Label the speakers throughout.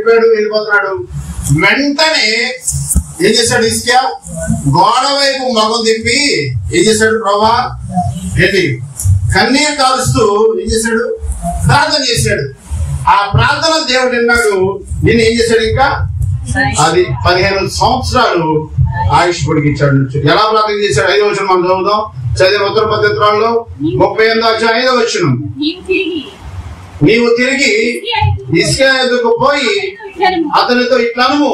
Speaker 1: చెప్పాడు, వెళ్ళిపోతున్నాడు. వెంటనే ఏం చేశాడు హిజ్కియా? గోడ వైపు మొగం తిప్పి ఏం చేశాడు? ప్రభా ఏంటి కన్నీరు కాలుస్తూ ఏం చేశాడు? ప్రార్థన చేశాడు. ఆ ప్రార్థన దేవుడు విన్నాడు. నేను ఏం చేశాడు? ఇంకా అది 15 సంవత్సరాలు ఆయుష్ పొడిగించాడు. ఎలా ప్రార్థన చేశాడు? 5వ వచనం మనం చదువుదాం. చదివిన ఉత్తర పత్రికల్లో 38వ అధ్యాయం 5వ వచనం. నీవు తిరిగి హిజ్కియా ఎదురుకు పోయి అతనితో ఇట్లనము,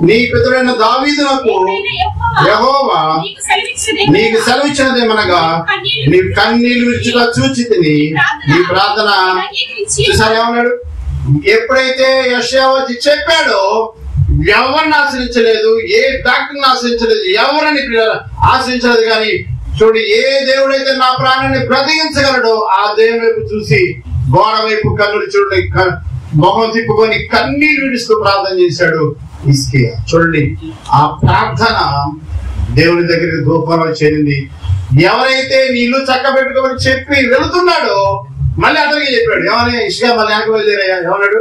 Speaker 1: నీ పితరుడైన దావీదునకు యెహోవా నీకు సెలవిచ్చినదేమనగా, నీ కన్నీళ్లు విడిచిగా చూచితిని, నీ ప్రార్థన. చూసారు ఏమన్నాడు? ఎప్పుడైతే యెషయా వచ్చి చెప్పాడో ఎవరిని ఆశ్రయించలేదు, ఏ డాక్టర్ని ఆశ్రయించలేదు, ఎవరిని ఆశ్రయించలేదు. కానీ చూడు, ఏ దేవుడైతే నా ప్రాణాన్ని బ్రతికించగలడో ఆ దేవుని వైపు చూసి గోడ వైపు కన్నులు చూడండి మొహం తిప్పుకొని కన్నీరు విడుస్తూ ప్రార్థన చేశాడు హిజ్కియా. చూడండి, ఆ ప్రార్థన దేవుని దగ్గరికి దూపంలో చేరింది. ఎవరైతే నీ ఇల్లు చక్క పెట్టుకోమని చెప్పి వెళుతున్నాడో మళ్ళీ అతనికి చెప్పాడు. ఏమని? హిజ్కియా మళ్ళీ వెనక వెళ్ళారయ్యా. ఏమన్నాడు?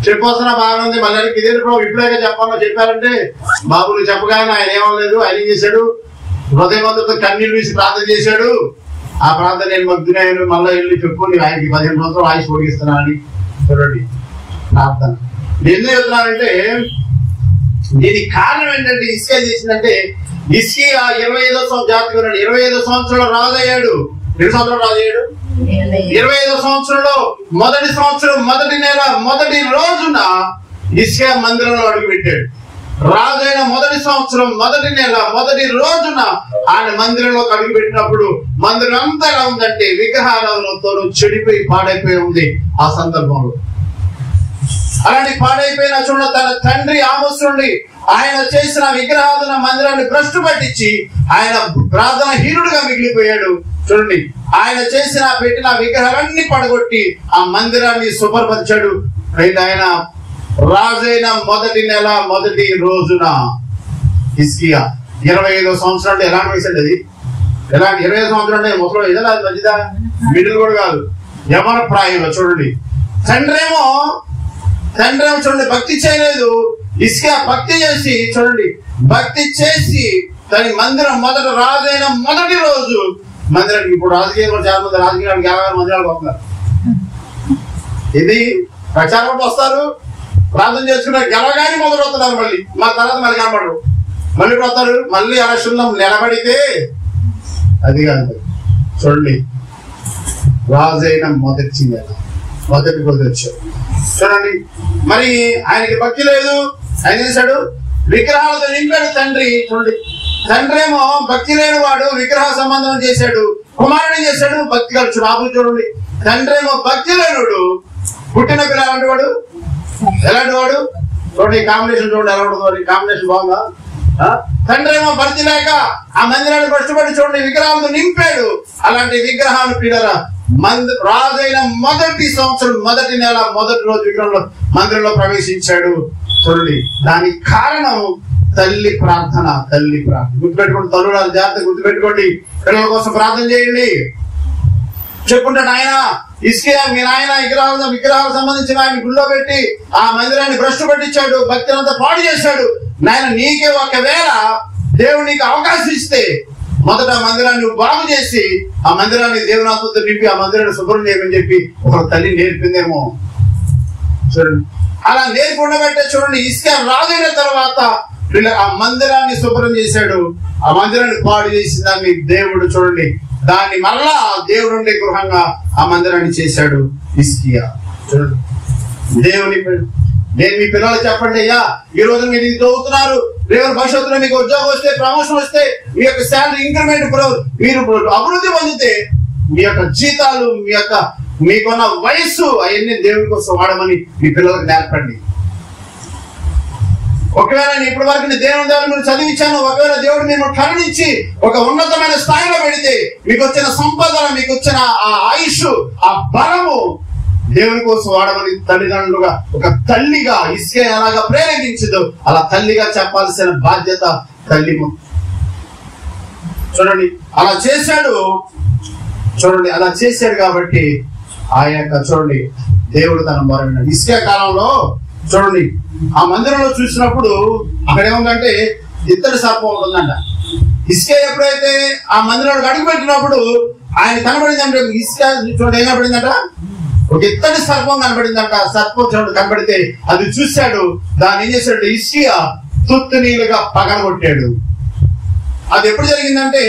Speaker 1: చెప్పొస్తున్నా బాగా ఉంది, మళ్ళీ ఇదే ప్రభు ఇప్పుడే చెప్పాలో చెప్పారంటే, బాబు నువ్వు చెప్పగానే ఆయన ఏమలేదు. ఆయన ఏం చేశాడు? హృదయవంతులతో కన్నీళ్ళు వేసి ప్రార్థన చేశాడు. ఆ ప్రార్థన నేను మగ్గునాయను, మళ్ళీ వెళ్ళి చెప్పుకొని ఆయనకి 15 సంవత్సరాలు ఆయుష్ పొడిగిస్తున్నానని. చూడండి ప్రార్థన. ఎందుకు చెప్తున్నానంటే దీనికి కారణం ఏంటంటే, హిజ్కియా చేసిందంటే, హిజ్కియా 25వ జాతికి ఉన్నాడు. 25వ సంవత్సరంలో రాజు అయ్యాడు. 2 సంవత్సరాలు రాజు అయ్యాడు. 25వ సంవత్సరంలో మొదటి సంవత్సరం మొదటి నెల మొదటి రోజున హిజ్కియా మందిరంలో అడుగు పెట్టాడు. రాజైన మొదటి సంవత్సరం మొదటి నెల మొదటి రోజున ఆయన మందిరంలో అడుగు పెట్టినప్పుడు మందిరం అంతా ఎలా ఉందంటే విగ్రహారాధనతో చెడిపోయి పాడైపోయి ఉంది. ఆ సందర్భంలో అలాంటి పాడైపోయిన చూడ తన తండ్రి ఆమోసు నుండి ఆయన చేసిన విగ్రహారాధన మందిరాన్ని భ్రష్టు పట్టించి ఆయన ప్రార్థన హీనుడుగా మిగిలిపోయాడు. చూడండి, ఆయన చేసిన పెట్టిన విగ్రహాలన్నీ పడగొట్టి ఆ మందిరాన్ని శుభ్రపరిచాడు. ఆయన రాజైన మొదటి నెల మొదటి రోజున హిజ్కియా 25వ సంవత్సరం. ఎలాంటి వయసు అండి అది? ఎలాంటి 25 సంవత్సరం అంటే ముసలి ఏదైనా మంచిదా? మిడిల్ కూడా కాదు, యవన ప్రాయంలో. చూడండి, తండ్రేమో చూడండి భక్తి చేయలేదు. హిజ్కియా భక్తి చేసి చూడండి భక్తి చేసి తన మందిరం మొదట రాజైన మొదటి రోజు మందిరానికి. ఇప్పుడు రాజకీయంలో చాలా మంది రాజకీయానికి 50 మందిరాలకు వస్తున్నారు. ఇది ప్రచారం వస్తారు, ప్రార్థన చేసుకున్నారు, గెలవగానే మొదలవుతున్నారు. మళ్ళీ మా తర్వాత మళ్ళీ కనబడరు. మళ్ళీ పోతారు, మళ్ళీ ఎలక్షన్లో నిలబడితే అది కాదు. చూడండి, రాజైన మొదటి నెల మొదటి రోజు వచ్చాడు. చూడండి, మరి ఆయనకి భక్తి లేదు. ఆయన చేశాడు? విగ్రహాలతో నింపాడు తండ్రి. చూడండి, తండ్రి ఏమో భక్తి లేని వాడు విగ్రహ సంబంధం చేశాడు. కుమారుడు చేశాడు భక్తి ఖర్చు. రాబు చూడండి, తండ్రి ఏమో భక్తి లేనివాడు, పుట్టిన పిల్ల ఎలాంటి వాడు? ఎలాంటి వాడు? చూడండి కాంబినేషన్ చూడండి ఎలా ఉంటుంది. కాంబినేషన్ బాగుందా? తండ్రి ఏమో భక్తి లేక ఆ మందిరాన్ని కష్టపడి చూడండి విగ్రహాలతో నింపాడు. అలాంటి విగ్రహాలు పిల్లల రాజైన మొదటి సంవత్సరం మొదటి నెల మొదటి రోజు విగ్రహంలో మందిరంలో ప్రవేశించాడు. చూడండి, దానికి కారణం తల్లి ప్రార్థన. తల్లి ప్రార్థన గుర్తుపెట్టుకోండి. తల్లులు జాగ్రత్త గుర్తుపెట్టుకోండి. పిల్లల కోసం ప్రార్థన చేయండి. చెప్పుకుంటాడు ఆయన హిజ్కియా, మీ నాయన విగ్రహాలకు సంబంధించిన ఆయన గుళ్ళో పెట్టి ఆ మందిరాన్ని భ్రష్టు పట్టించాడు, భక్తిని అంతా పాడు చేశాడు. నాయన నీకే ఒకవేళ దేవుడు నీకు అవకాశం ఇస్తే మొదట ఆ మందిరాన్ని నువ్వు బాగు చేసి ఆ మందిరాన్ని దేవునాథంతో నింపి ఆ మందిరాన్ని శుభ్రం చేయమని చెప్పి ఒక తల్లి నేర్పిందేమో. చూడండి, అలా నేర్పి ఉండబట్టే చూడండి హిజ్కియా రాజైన తర్వాత ఆ మందిరాన్ని శుభ్రం చేశాడు. ఆ మందిరాన్ని పాడు చేసిన దాన్ని దేవుడు చూడండి దాన్ని మళ్ళా దేవుడు ఉండే గృహంగా ఆ మందిరాన్ని చేశాడు హిజ్కియా. చూడండి, దేవుని నేను మీ పిల్లలు చెప్పండి, అయ్యా ఈ రోజు మీరు ఇది చదువుతున్నారు, రేపు భవిష్యత్తులో మీకు ఉద్యోగం వస్తే ప్రమోషన్ వస్తే మీ యొక్క శాలరీ ఇంక్రిమెంట్ మీరు అభివృద్ధి పొందితే మీ యొక్క జీతాలు మీకున్న వయస్సు అవన్నీ దేవుని కోసం వాడమని మీ పిల్లలకు నేర్పండి. ఒకవేళ నేను ఇప్పటి వరకు దేవుని ద్వారా మీరు చదివించాను, ఒకవేళ దేవుడు మీరు కరుణించి ఒక ఉన్నతమైన స్థాయిలో పెడితే మీకు వచ్చిన సంపదన, మీకు వచ్చిన ఆ ఆయుష్, ఆ బలము దేవుని కోసం వాడమని తల్లిదండ్రులుగా ఒక తల్లిగా హిజ్కియా ఎలాగా ప్రేరేపించదు అలా తల్లిగా చెప్పాల్సిన బాధ్యత తల్లి. చూడండి అలా చేశాడు. చూడండి అలా చేశాడు కాబట్టి ఆ యొక్క చూడండి దేవుడు తన మొర విన్నాడు. హిజ్కియా కాలంలో చూడండి, ఆ మందిరంలో చూసినప్పుడు అక్కడ ఏముందంటే ఇత్తడి సర్పం ఉందంట. హిజ్కియా ఎప్పుడైతే ఆ మందిరంలో అడుగు పెట్టినప్పుడు ఆయన కనబడిందంటే హిజ్కియా చూడండి ఏం కనబడిందంట, ఒక ఇత్తడి సర్పం కనబడిందంట. సర్పం చూడండి కనబడితే అది చూశాడు. దాన్ని ఏం చేశాడు, హిజ్కియా తుత్తు నీళ్ళుగా పగలగొట్టాడు. అది ఎప్పుడు జరిగిందంటే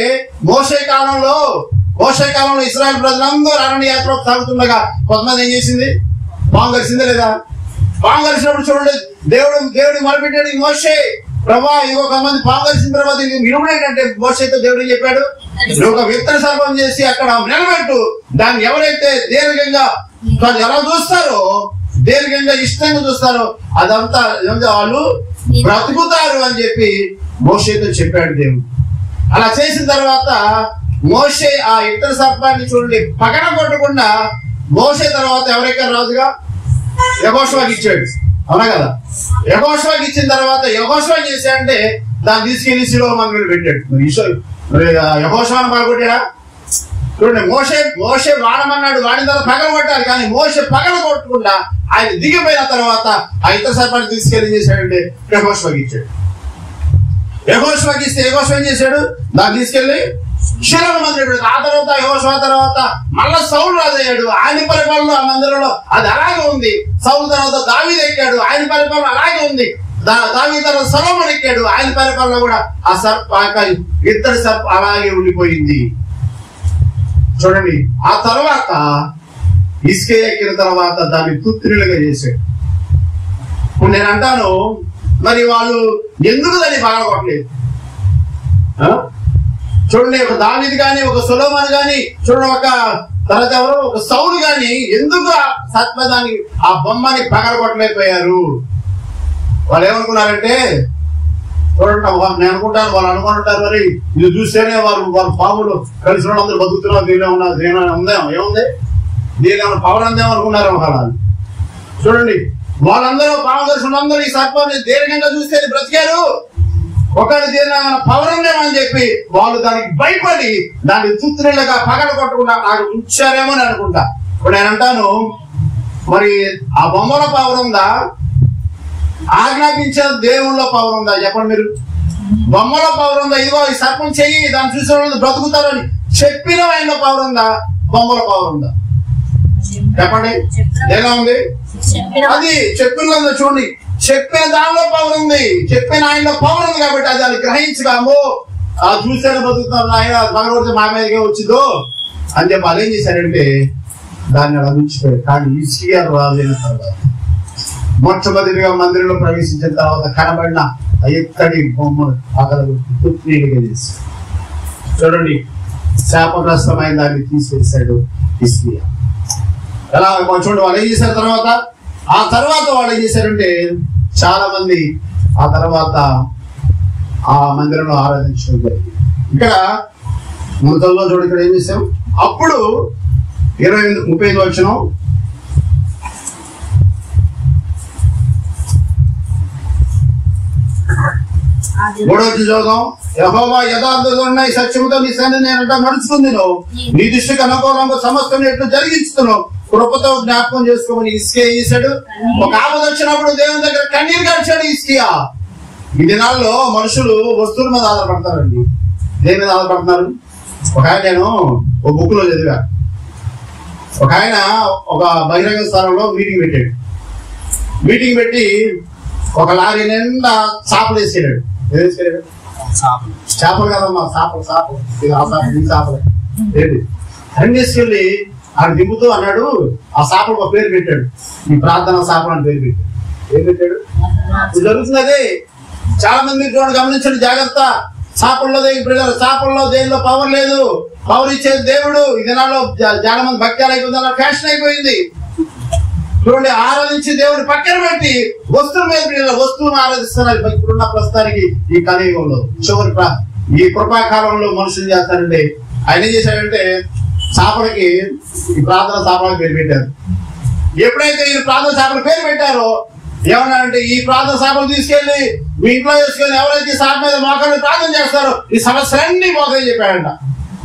Speaker 1: మోషే కాలంలో ఇశ్రాయేలు ప్రజలందరూ అరణ్య యాత్ర సాగుతుండగా కొంతమంది ఏం చేసింది, పాము కరిసిందే లేదా? పాము కరిసినప్పుడు చూడండి దేవుడు మొదలుపెట్టాడు, మోషే ప్రభా ఇంకో కొంతమంది పాము కరిసిన తర్వాత వినుడు ఏంటంటే మోషేతో దేవుడు ఏం చెప్పాడు, నువ్వు ఒక విత్తన సర్పం చేసి అక్కడ నిలబెట్టు, దాన్ని ఎవరైతే దీర్ఘంగా ఎలా చూస్తారో, దీర్ఘంగా ఇష్టంగా చూస్తారో అదంతా వాళ్ళు బ్రతుకుతారు అని చెప్పి మోషేతో చెప్పాడు దేవుడు. అలా చేసిన తర్వాత మోషే ఆ ఇత్తడి సర్పాన్ని చూడండి పగన కొట్టకుండా మోషే తర్వాత ఎవరైతే రాజుగా యెహోషువకి ఇచ్చాడు, అవునా కదా? యెహోషువకి ఇచ్చిన తర్వాత యెహోషువ చేశాడంటే దాన్ని తీసుకెళ్లి శిలో మందిరంలో పెట్టాడు. మరి యెహోషువను పగలగొట్టాడా? చూడండి, మోషే వాడమన్నాడు, వాడిన తర్వాత పగల కొట్టాలి. కానీ మోషే పగల కొట్టకుండా ఆయన దిగిపోయిన తర్వాత ఆ ఇత్తడి సర్పాన్ని తీసుకెళ్లి చేశాడంటే యెహోషువకి ఇచ్చాడు. యెహోషువకి ఇస్తే యెహోషువ ఏం చేశాడు, దాన్ని తీసుకెళ్లి శిలో మందిరం. ఆ తర్వాత యెహోషువ తర్వాత మళ్ళా సౌలు రాజు అయ్యాడు. ఆయన పరిపాలన ఆ మందిరంలో అది అలాగే ఉంది. సౌలు తర్వాత దావీదు ఎక్కాడు, ఆయన పరిపాలన అలాగే ఉంది. దావీదు తర్వాత సొలొమోను ఎక్కాడు, ఆయన పరిపాలన కూడా ఆ ఇత్తడి సర్ప అలాగే ఉండిపోయింది. చూడండి, ఆ తర్వాత హిజ్కియా ఎక్కిన తర్వాత దాన్ని తుత్తునిలుగా చేశాడు. ఇప్పుడు నేను అంటాను, మరి వాళ్ళు ఎందుకు దాన్ని పగలగొట్టలేదు? చూడండి, ఒక దావీదు గాని, ఒక సొలొమోను గాని, చూడండి ఒక తర్వాత ఎవరు ఒక సౌలు గాని ఎందుకు సత్మదాన్ని ఆ బొమ్మని పగలగొట్టలేకపోయారు? వాళ్ళు ఏమనుకున్నారంటే, చూడండి నేను అనుకుంటాను, వాళ్ళు అనుకుంటుంటారు మరి ఇది చూస్తేనే వాళ్ళు పాములు కలిసి అందరూ బతుకుతున్నారు, దీనిలో ఉన్నారు, దీనిలో ఉందేమో, ఏముంది దీని పవర్ అందేమో అనుకున్నారు వాళ్ళు. చూడండి, వాళ్ళందరూ పాము కలిసి అందరూ ఈ సర్పాన్ని దీర్ఘంగా చూస్తే బ్రతికారు, ఒకటి దీని పవర్ ఉందేమని చెప్పి వాళ్ళు దానికి భయపడి దాన్ని తుత్తునిళ్ళగా పగల కొట్టకుండా నాకు ఉంచారేమో అని అనుకుంటా. ఇప్పుడు నేను అంటాను, మరి ఆ బొమ్మల పవర్ ఉందా, ఆజ్ఞాపించిన దేవుళ్ళ పవర్ ఉందా? చెప్పండి మీరు. బొమ్మల పవర్ ఉందా, ఇదిగో ఈ సర్పం చెయ్యి దాన్ని చూసిన వాళ్ళు బ్రతుకుతారని చెప్పిన ఆయన పవర్ ఉందా, బొమ్మల పవర్ ఉందా? చెప్పండి, ఎలా ఉంది? అది చెప్పిన చూడండి, చెప్పిన దానిలో పవర్ ఉంది, చెప్పిన ఆయనలో పవర్ ఉంది కాబట్టి అది అది గ్రహించగాము ఆ చూసాను బతుకుతారు ఆయన భగవద్గీత మా మీదకే వచ్చిందో అని చెప్పి వాళ్ళు ఏం చేశారంటే దాన్ని అలా ఉంచిపోయారు. కానీ హిజ్కియా రాజైన తర్వాత మొట్టమొదటిగా మందిరంలో ప్రవేశించిన తర్వాత కనబడిన ఎక్కడి బొమ్మలు పగలగొట్టి చేశారు. చూడండి, శాపగ్రస్తమైన దాన్ని తీసివేశాడు హిజ్కియా. ఎలా చూడండి, వాళ్ళు ఏం చేశారు ఆ తర్వాత వాళ్ళు ఏం చేశారంటే చాలా మంది ఆ తర్వాత ఆ మందిరంలో ఆరాధించడం జరిగింది. ఇక్కడ ముందులో చూడండి, ఇక్కడ ఏం చేశాం, అప్పుడు 35 వచనం, మూడో చదువుదాం. యెహోవా యథార్థతతో ఉన్నాయి సత్యముతో నీ సన్నిధిని నేనంట నడుచుకుందును, నీ దృష్టికి అనుకూలంగా సమస్తం ఎట్లు జరిగించుతున్నావు, కృపతో జ్ఞాపకం చేసుకోమని హిజ్కియా చేశాడు. ఒక ఆపద వచ్చినప్పుడు దేవుని దగ్గర కన్నీరు గార్చాడు హిజ్కియా. ఈ దినాల్లో మనుషులు వస్తువుల మీద ఆధారపడతారండి. దేని మీద ఆధారపడుతున్నారు? ఒక ఆయన నేను ఒక బుక్ లో చదివా, ఒక ఆయన ఒక బహిరంగ స్థలంలో మీటింగ్ పెట్టాడు. మీటింగ్ పెట్టి ఒక లారీ నిండా చేపలు వేసాడు. ఏదేసాడు? చేపలు కదమ్మా, చేపలు ఏంటి అన్ని తీసుకెళ్ళి ఆయన దింపుతూ అన్నాడు. ఆ చేపలు ఒక పేరు పెట్టాడు, ఈ ప్రార్థన చేపలు అని పేరు పెట్టాడు. ఏం పెట్టాడు? జరుగుతుంది అదే. చాలా మంది గమనించండి, జాగ్రత్త. చేపల్లో చేపల్లో దేనిలో పవర్ లేదు, పవర్ ఇచ్చేది దేవుడు. ఈ దినాల్లో చాలా మంది భక్తి అయిపోయింది, అలా ఫ్యాషన్ అయిపోయింది. చూడండి, ఆరాధించి దేవుడు పక్కన పెట్టి వస్తువును ఆరాధిస్తున్నారు. ఇప్పుడున్న ప్రస్తుతానికి ఈ కలియుగంలో చివరి ఈ కృపాకాలంలో మనుషులు చేస్తారంటే ఆయన ఏం చేశాడంటే చేపలకి ఈ ప్రార్థన చేపలకి పేరు పెట్టారు. ఎప్పుడైతే ఈ ప్రార్థన చేపల పేరు పెట్టారో ఏమన్నారంటే ఈ ప్రార్థన చేపలు తీసుకెళ్లి మీ ఇంట్లో చేసుకొని ఎవరైతే చేప మీద మోకాళ్ళు ప్రార్థన చేస్తారో ఈ సమస్యలన్నీ పోతాయని చెప్పాడంట.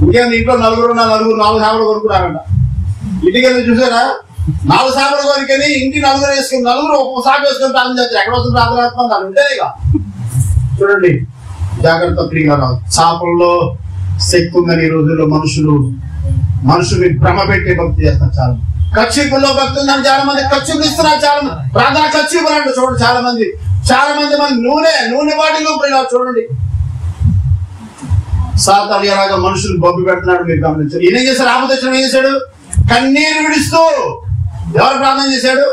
Speaker 1: ఇంకేంది ఇంట్లో నలుగురు 4 చేపలు కొనుక్కున్నారంట. ఇంటికి వెళ్ళి చూసారా 4 సాకుల కోరికని ఇంటి నలుగురు వేసుకుని నలుగురు ఒక్కొక్క సాకు వేసుకుని ప్రార్థన చేస్తారు. ఎక్కడ వస్తుంది ప్రార్థనాత్మ దాని ఉంటేనే ఇక. చూడండి జాగ్రత్త ప్రియులారా, చేపల్లో శక్తి ఉందని ఈ రోజుల్లో మనుషుల్ని భ్రమ పెట్టే భక్తి చేస్తారు. చాలా కచ్చిపుల్లో భక్తి ఉందని చాలా మంది కచ్చిపులు ఇస్తున్నారు. చాలా మంది ప్రార్థన కచ్చిపులు అంటే చూడండి, చాలా మంది నూనె వాటిలో ప్రియులారా చూడండి. సాతాను ఎలాగా మనుషులు బొబ్బి పెడుతున్నాడు మీరు గమనించారు. ఈయన ఏం చేశాడు? ఆపదర్శనం ఏం చేశాడు? కన్నీరు విడుస్తూ ఎవరు ప్రార్థన చేశాడు?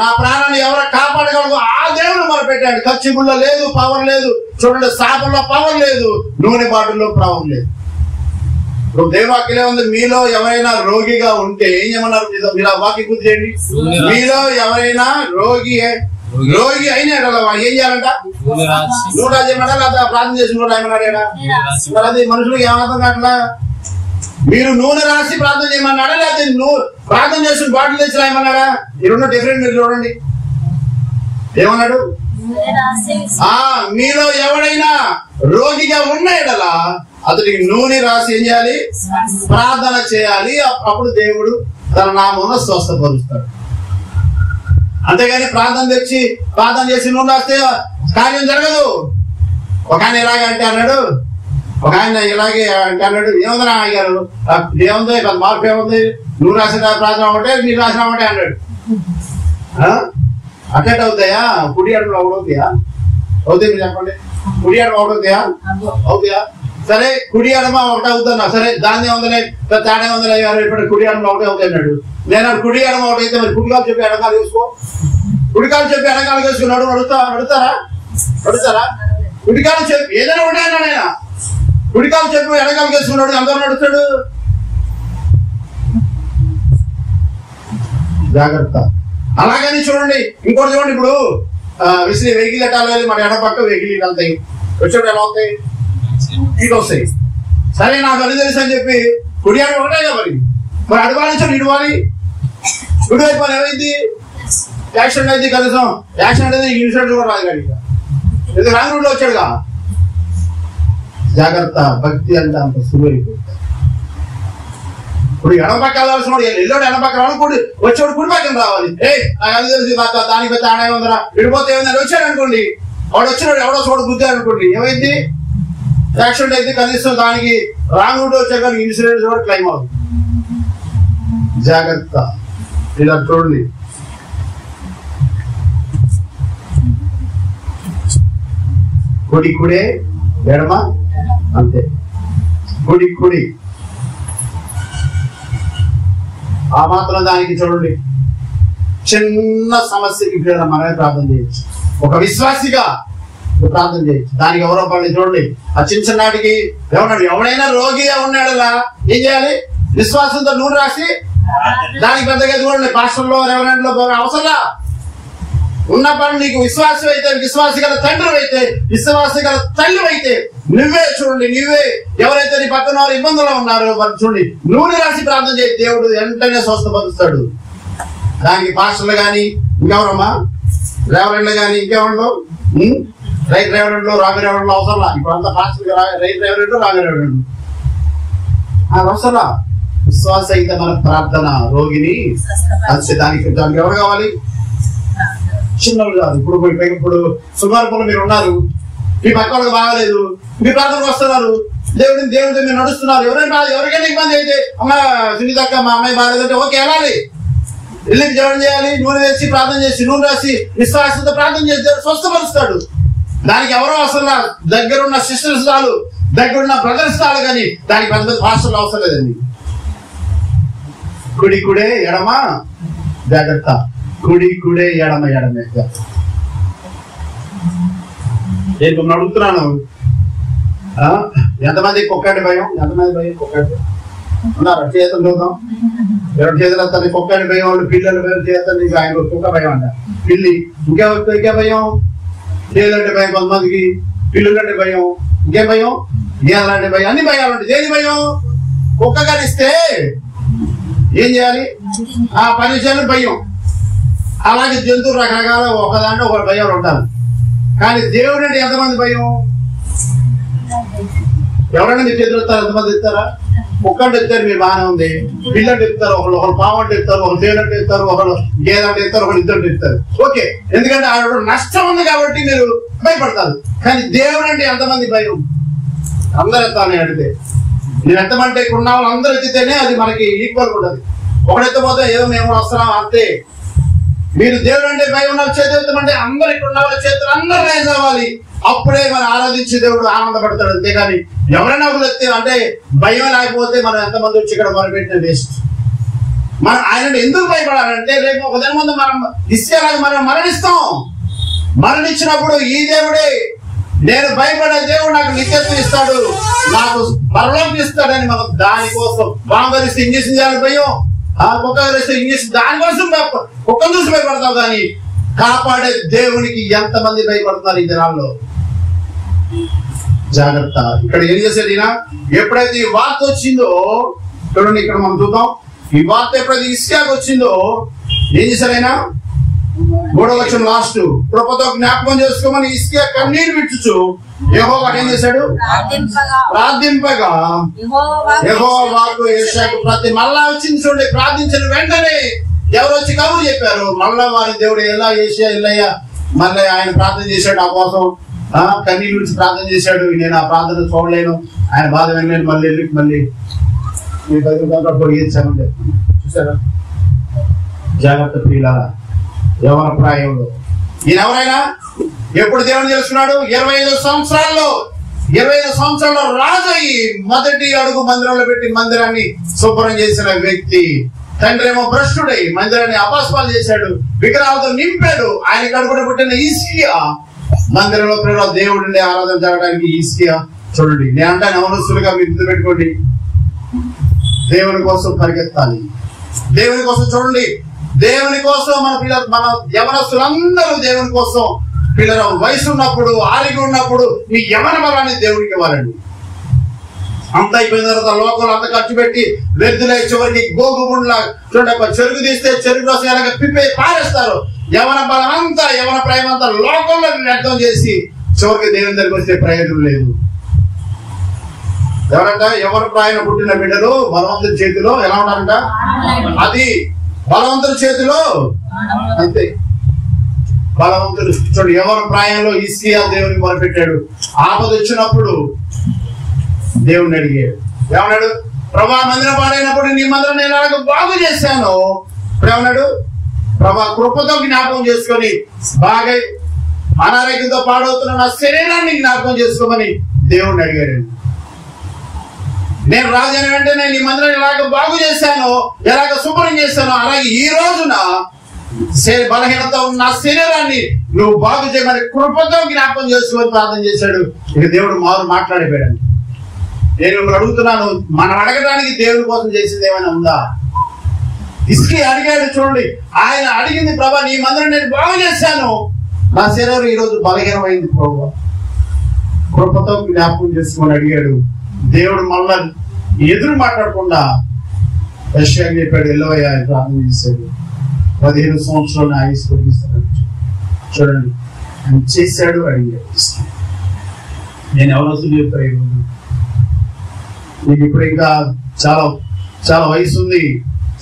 Speaker 1: నా ప్రాణాన్ని ఎవరు కాపాడగలదు ఆ దేవుడు మొదలు పెట్టాడు. కచ్చిపుల్లో లేదు, పవర్ లేదు. చూడండి, సాపల్లో పవర్ లేదు, నూనె బాటిల్లో పవర్ లేదు. ఇప్పుడు దేవాక్యం ఉంది, మీలో ఎవరైనా రోగిగా ఉంటే ఏం చేయమన్నారు? మీరు ఆ వాక్యం గుర్తు చేయండి. మీలో ఎవరైనా రోగి అయినా ఏం చేయాలంట? నూనె రాజేయమన్నా లేదా ప్రార్థన చేసి నూనె రాయమన్నాడా? మరి అది మనుషులకు ఏమర్థం కావట్లా? మీరు నూనె రాసి ప్రార్థన చేయమన్నాడా లేకపోతే ప్రార్థన చేసి బాటిల్ తెచ్చి రాయమన్నాడా? ఈ రెండు డిఫరెంట్. మీరు చూడండి ఏమన్నాడు? మీలో ఎవడైనా రోగిగా ఉన్నాడలా అతడికి నూనె రాసి ఏం చేయాలి? ప్రార్థన చేయాలి. అప్పుడు దేవుడు తన నామమున స్వస్థపరుస్తాడు. అంతేగాని ప్రార్థన చేసి నూనె రాస్తే కార్యం జరగదు. ఒక ఆయన ఇలాగే అన్నాడు, ఏముందని అడిగారు, ఏముంది పెద్ద మార్పు ఏముంది, నువ్వు రాసిన ప్రార్థన ఒకటే మీరు రాసిన ఒకటే అన్నాడు. అట్టేట్ అవుతాయా? కుడి అడుగులు అవుతాయా? అవుతాయి మీరు చెప్పండి. కుడి అడుగు అవుతాయా? సరే కుడి అడమ ఒకటే అవుతున్నా, సరే దాన్ని ఉందలే తేడా ఉందలే ఇప్పుడు కుడి అడమ ఒకటే అవుతాయి అన్నాడు. నేను కుడి అడమ ఒకటి అయితే మరి కుడికాలు చెప్పి ఎడకాలు వేసుకో, కుడికాలు చెప్పి ఎడకాలు వేసుకున్నాడు. అడుగుతారా? కుడికాలు చెప్పి ఏదైనా ఒకటే అన్నాడు ఆయన. కుడికాలు చెప్పి ఎడకాలు వేసుకున్నాడు, అందరూ నడుస్తాడు. జాగ్రత్త. అలాగని చూడండి, ఇంకోటి చూడండి, ఇప్పుడు విసిరి వెహికల్ ఎట్టాలి, మన ఎడపక్క వెహికల్ వెళ్తాయి, వచ్చేప్పుడు ఎలా అవుతాయి? ఇటు వస్తాయి. సరే నాకు అది తెలుసు అని చెప్పి కుడి అడుగు ఒకటే మరి అడగాలి ఇడవాలి. కుడి వైపు ఏమైంది? యాక్సిడెంట్ అయితే కనీసం యాక్సిడెంట్ అయితే ఇన్సూరెన్స్ కూడా రాదు గాడి, ఎందుకు రాంగ్ రూట్ లో వచ్చాడుగా. జాగ్రత్త. భక్తి అంటే అంత సులువైపోతుంది. ఇప్పుడు ఎడపక్క వెళ్ళాల్సిన వాడు ఎల్లోడు ఎడపక్క రావాలి, వచ్చేవాడు కుడి పక్కన రావాలి. నాకు అది తెలిసి దానికి పెద్ద ఆడే ఉందరా విడిపోతే ఏమైందని వచ్చాడు అనుకోండి, వాడు వచ్చినాడు ఎవడో చూడ గుద్దాడు అనుకోండి, ఏమైంది? యాక్సిడెంట్ అయితే కనీసం దానికి రాంగ్ రూట్ వచ్చాక ఇన్సూరెన్స్ కూడా క్లెయిమ్ అవుతుంది. జాగ్రత్త. ఇలా చూడండి, కుడే ఎడమ అంతే. కుడి ఆ మాత్రం దానికి చూడండి, చిన్న సమస్యకి మనమే ప్రార్థన చేయొచ్చు. ఒక విశ్వాసిగా ప్రార్థన చేయొచ్చు. దానికి ఎవరో పడి చూడండి, ఆ చిన్ననాటికి ఏమన్నాడు? ఎవడైనా రోగిగా ఉన్నాడలా ఏం చేయాలి? విశ్వాసంతో నూనె రాసి దానికి పెద్దగా చూడండి, పాస్టర్లో రెవరెండ్లో అవసరంలా ఉన్న పని. నీకు విశ్వాసం అయితే, విశ్వాసి గల తండ్రి అయితే, విశ్వాసి గల తల్లి అయితే నువ్వే చూడండి, నువ్వే ఎవరైతే నీ పక్కన వారు ఇబ్బందులు ఉన్నారో వాళ్ళు చూడండి, నూనె రాసి ప్రార్థన చేయి, దేవుడు వెంటనే స్వస్థపరుస్తాడు. దానికి పాస్టర్లు కానీ ఇంకెవరమ్మా రెవరెండ్లు కానీ ఇంకెవరు రైట్ రెవరెండ్లు రాంగ్ రెవరెండ్లు అవసరంలా. ఇప్పుడు అంతా పాస్టర్ రైట్ రెవరెండ్లు రాంగ్ రెవరెండ్లు అవసరంలా. విశ్వాస అయితే మన ప్రార్థన రోగిని దానికి ఎవరు కావాలి? చిన్నలు కాదు. ఇప్పుడు సుమారు మీరు ఉన్నారు, మీ పక్క వాళ్ళకి బాగాలేదు, మీ ప్రార్థనకు వస్తున్నారు, దేవుడితో మీరు నడుస్తున్నారు. ఎవరికైనా ఇబ్బంది అయితే, అమ్మ సునీతక్క మా అమ్మాయి బాగాలేదంటే ఓకే వెళ్ళాలి, వెళ్ళి జపం చేయాలి, నూనె వేసి ప్రార్థన చేసి నూనె రాసి విశ్వాసంతో ప్రార్థన చేసి స్వస్థపరుస్తాడు. దానికి ఎవరో అవసరం, దగ్గరున్న సిస్టర్స్ చాలు, దగ్గరున్న బ్రదర్స్ చాలు, కానీ దానికి పెద్ద పాస్టర్లు అవసరం లేదండి. కుడే ఎడమ జాగ్రత్త. కుడే ఎడమే. నేను అడుగుతున్నాను, ఎంతమంది కుక్కటి భయం? ఎంతమంది భయం కుక్కటి ఉన్నారు? చేతులు చూద్దాం. 2 చేతులు వస్తుంది. కుక్కటి భయం వాళ్ళు పిల్లలు చేస్తుంది, ఆయన కుక్క భయం అంట. పిల్లి ఇంకే భయం, చేతులంటే భయం కొంతమందికి, పిల్లులంటే భయం, ఇంకే భయం, గేదలంటే భయం, అన్ని భయాలు ఉంటాయి. ఏది భయం? కుక్క కరిస్తే ఏం చేయాలి? ఆ పని చేయాలని భయం. అలాగే జంతువులు రకరకాల ఒకదాంట్లో ఒక భయం ఉంటారు. కానీ దేవుడు అంటే ఎంతమంది భయం? ఎవరైనా మీరు చేతులు ఇస్తారా? ఎంతమంది ఇస్తారా? కుక్కంటే చెప్తారు, మీరు బాగానే ఉంది. పిల్లంటే చెప్తారు, ఒకళ్ళు పావంటే చెప్తారు, ఒకళ్ళు దేవుడంటే చెప్తారు, ఒకళ్ళు గేదంటే చెప్తారు, ఒకళ్ళు ఇద్దరు చెప్తారు. ఓకే, ఎందుకంటే ఆవిడ నష్టం ఉంది కాబట్టి మీరు భయపడతారు. కానీ దేవుడు అంటే ఎంతమంది భయం? అందరు ఎత్తాలని అడిగితే, నేను ఎత్తమంటే ఇక్కడ ఉన్న వాళ్ళు అందరూ ఎత్తితేనే అది మనకి ఈక్వల్ ఉంటుంది. ఒకడెత్తపోతే ఏదో మేము వస్తున్నాం అంతే. మీరు దేవుడు అంటే భయం ఉన్న చేతి ఎత్తమంటే అందరు ఇక్కడ ఉన్న వాళ్ళ చేతులు అందరూ రైజ్ అవ్వాలి. అప్పుడే మనం ఆరాధించే దేవుడు ఆనందపడతాడు. అంతేగాని ఎవరైనా ఒకరు ఎత్తే అంటే భయం లేకపోతే మనం ఎంతమంది వచ్చి ఇక్కడ మొదలుపెట్టిన వేస్ట్. మనం ఆయన ఎందుకు భయపడాలంటే రేపు ఒక దిన ముందు మనం ఇస్రాయేలు మనం మరణిస్తాం. మరణించినప్పుడు ఈ దేవుడే, నేను భయపడే దేవుడు నాకు నిత్యత్వం ఇస్తాడు, నాకు పరలోకం ఇస్తాడని మనం దానికోసం బాంబరిస్తే ఇంజక్షన్ చేయాలి భయం, కుక్కరిస్తే ఇంజక్షన్ దానికోసం కుక్కను చూసి భయపడతాం. కానీ కాపాడే దేవునికి ఎంతమంది భయపడుతున్నారు ఈ దినాల్లో? జాగ్రత్త. ఇక్కడ ఏం చేశాడు ఈయన? ఎప్పుడైతే ఈ వార్త వచ్చిందో చూడండి, ఇక్కడ మనం చూద్దాం. ఈ వార్త ఎప్పుడైతే ఇస్కియాకు వచ్చిందో ఏం చేశాడు ఆయన? 3వ వచనం లాస్ట్, కృపతో జ్ఞాపకం చేసుకోమని ఇస్కియా కన్నీరు విడుచుచు యెహోవా ఏం చేశాడు? ప్రార్థింపగా యెహోవా వాక్కు యెషయాకు మళ్ళా వచ్చింది. చూడండి, ప్రార్థించిన వెంటనే ఎవరు వచ్చి కబురు చెప్పారు. మళ్ళా వారి దేవుడు ఎలా యెషయా ఎల్లయ్య మళ్ళీ ఆయన ప్రార్థన చేశాడు, నా కోసం కన్నీరు విడిచి ప్రార్థన చేశాడు. నేను ఆ ప్రార్థన చూడలేను, ఆయన బాధ వినలేను, మళ్ళీ మీ దగ్గర పొడిగించామని చెప్తున్నాను. చూసారా? జాగ్రత్త ప్రియులారా. యవ్వన ప్రాయంలో ఈయన ఎవరైనా ఎప్పుడు దేవుని తెలుసుకున్నాడు? 25 సంవత్సరాల్లో 25 సంవత్సరాల్లో రాజు అయ్యి మొదటి అడుగు మందిరంలో పెట్టి మందిరాన్ని శుభ్రం చేసిన వ్యక్తి. తండ్రి ఏమో భ్రష్టుడై మందిరాన్ని అపాస్పాలు చేశాడు, విగ్రహాలతో నింపాడు. ఆయన కడుపున పుట్టిన ఇస్కియా మందిరంలో ప్రేమ దేవుడిని ఆరాధన జరగడానికి ఇస్కియా. చూడండి, నేను అంటాను యవనస్తులుగా మీరు గుర్తు పెట్టుకోండి, దేవుని కోసం పరిగెత్తాలి. దేవుని కోసం చూడండి, దేవుని కోసం మన యవనస్తులందరూ దేవుని కోసం పిల్లల వయసు ఉన్నప్పుడు, ఆరిగి ఉన్నప్పుడు మీ యవన బలాన్ని దేవుడికి ఇవ్వాలండి. అంత అయిపోయిన తర్వాత లోకంలో అంత ఖర్చు పెట్టి వ్యర్థులై చివరికి గోగు గుండ్లా చూడండి, చెరుకు తీస్తే చెరుకు రసం ఎలాగ పిప్పి పారేస్తారు. యవన బలం అంతా, యవన ప్రేమ అంతా లోకంలో వ్యర్థం చేసి చివరికి దేవుని దగ్గరికి వస్తే ప్రయోజనం లేదు. ఎవరంట? యవన ప్రాయం పుట్టిన బిడ్డలు బలవంతుడి చేతిలో ఎలా ఉన్నారంట? అది బలవంతుడి చేతిలో అంతే. బలవంతుడు చూడు, ఎవరి ప్రాయంలో ఇస్కియా దేవుని మొదలుపెట్టాడు. ఆపద వచ్చినప్పుడు దేవుని అడిగాడు. ఏమన్నాడు? ప్రభా, మందిరం పాడైనప్పుడు నీ మందిరం నేను అలాగ బాగు చేశాను. ఇప్పుడు ఏమన్నాడు? ప్రభా, కృపతో జ్ఞాపకం చేసుకొని బాగా అనారోగ్యంతో పాడవుతున్న నా శరీరాన్ని జ్ఞాపకం చేసుకోమని దేవుణ్ణి అడిగాడు. నేను రాజైన వెంటనే నీ మందిరాన్ని ఎలాగ బాగు చేశాను, ఎలాగ శుభ్రం చేశాను, అలాగే ఈ రోజున బలహీనత ఉన్న శరీరాన్ని నువ్వు బాగు చేయమని కృపతో జ్ఞాపకం చేసుకొని ప్రార్థన చేశాడు. ఇక దేవుడు మాట్లాడిపోయాడు. నేను మిమ్మల్ని అడుగుతున్నాను, మనం అడగడానికి దేవుడి కోసం చేసింది ఏమైనా ఉందా? ఇస్కియా అడిగాడు. చూడండి, ఆయన అడిగింది, ప్రభా నీ మందిరం నేను బాగు చేశాను, నా శరీరం ఈ రోజు బలహీనమైంది ప్రభా, కృపతో జ్ఞాపకం చేసుకొని అడిగాడు. దేవుడు మళ్ళా ఎదురు మాట్లాడకుండా యెషయాకు చెప్పాడు, ఎల్లవయ్య ప్రార్థన చేశాడు. 15 సంవత్సరాలు ఆయుష్ పొడిగిస్తాడు. చూడండి, ఆయన చేశాడు, అడిగాడు. నేను ఎవరు చెప్పాను, నీకు ఇప్పుడు ఇంకా చాలా చాలా వయసు ఉంది,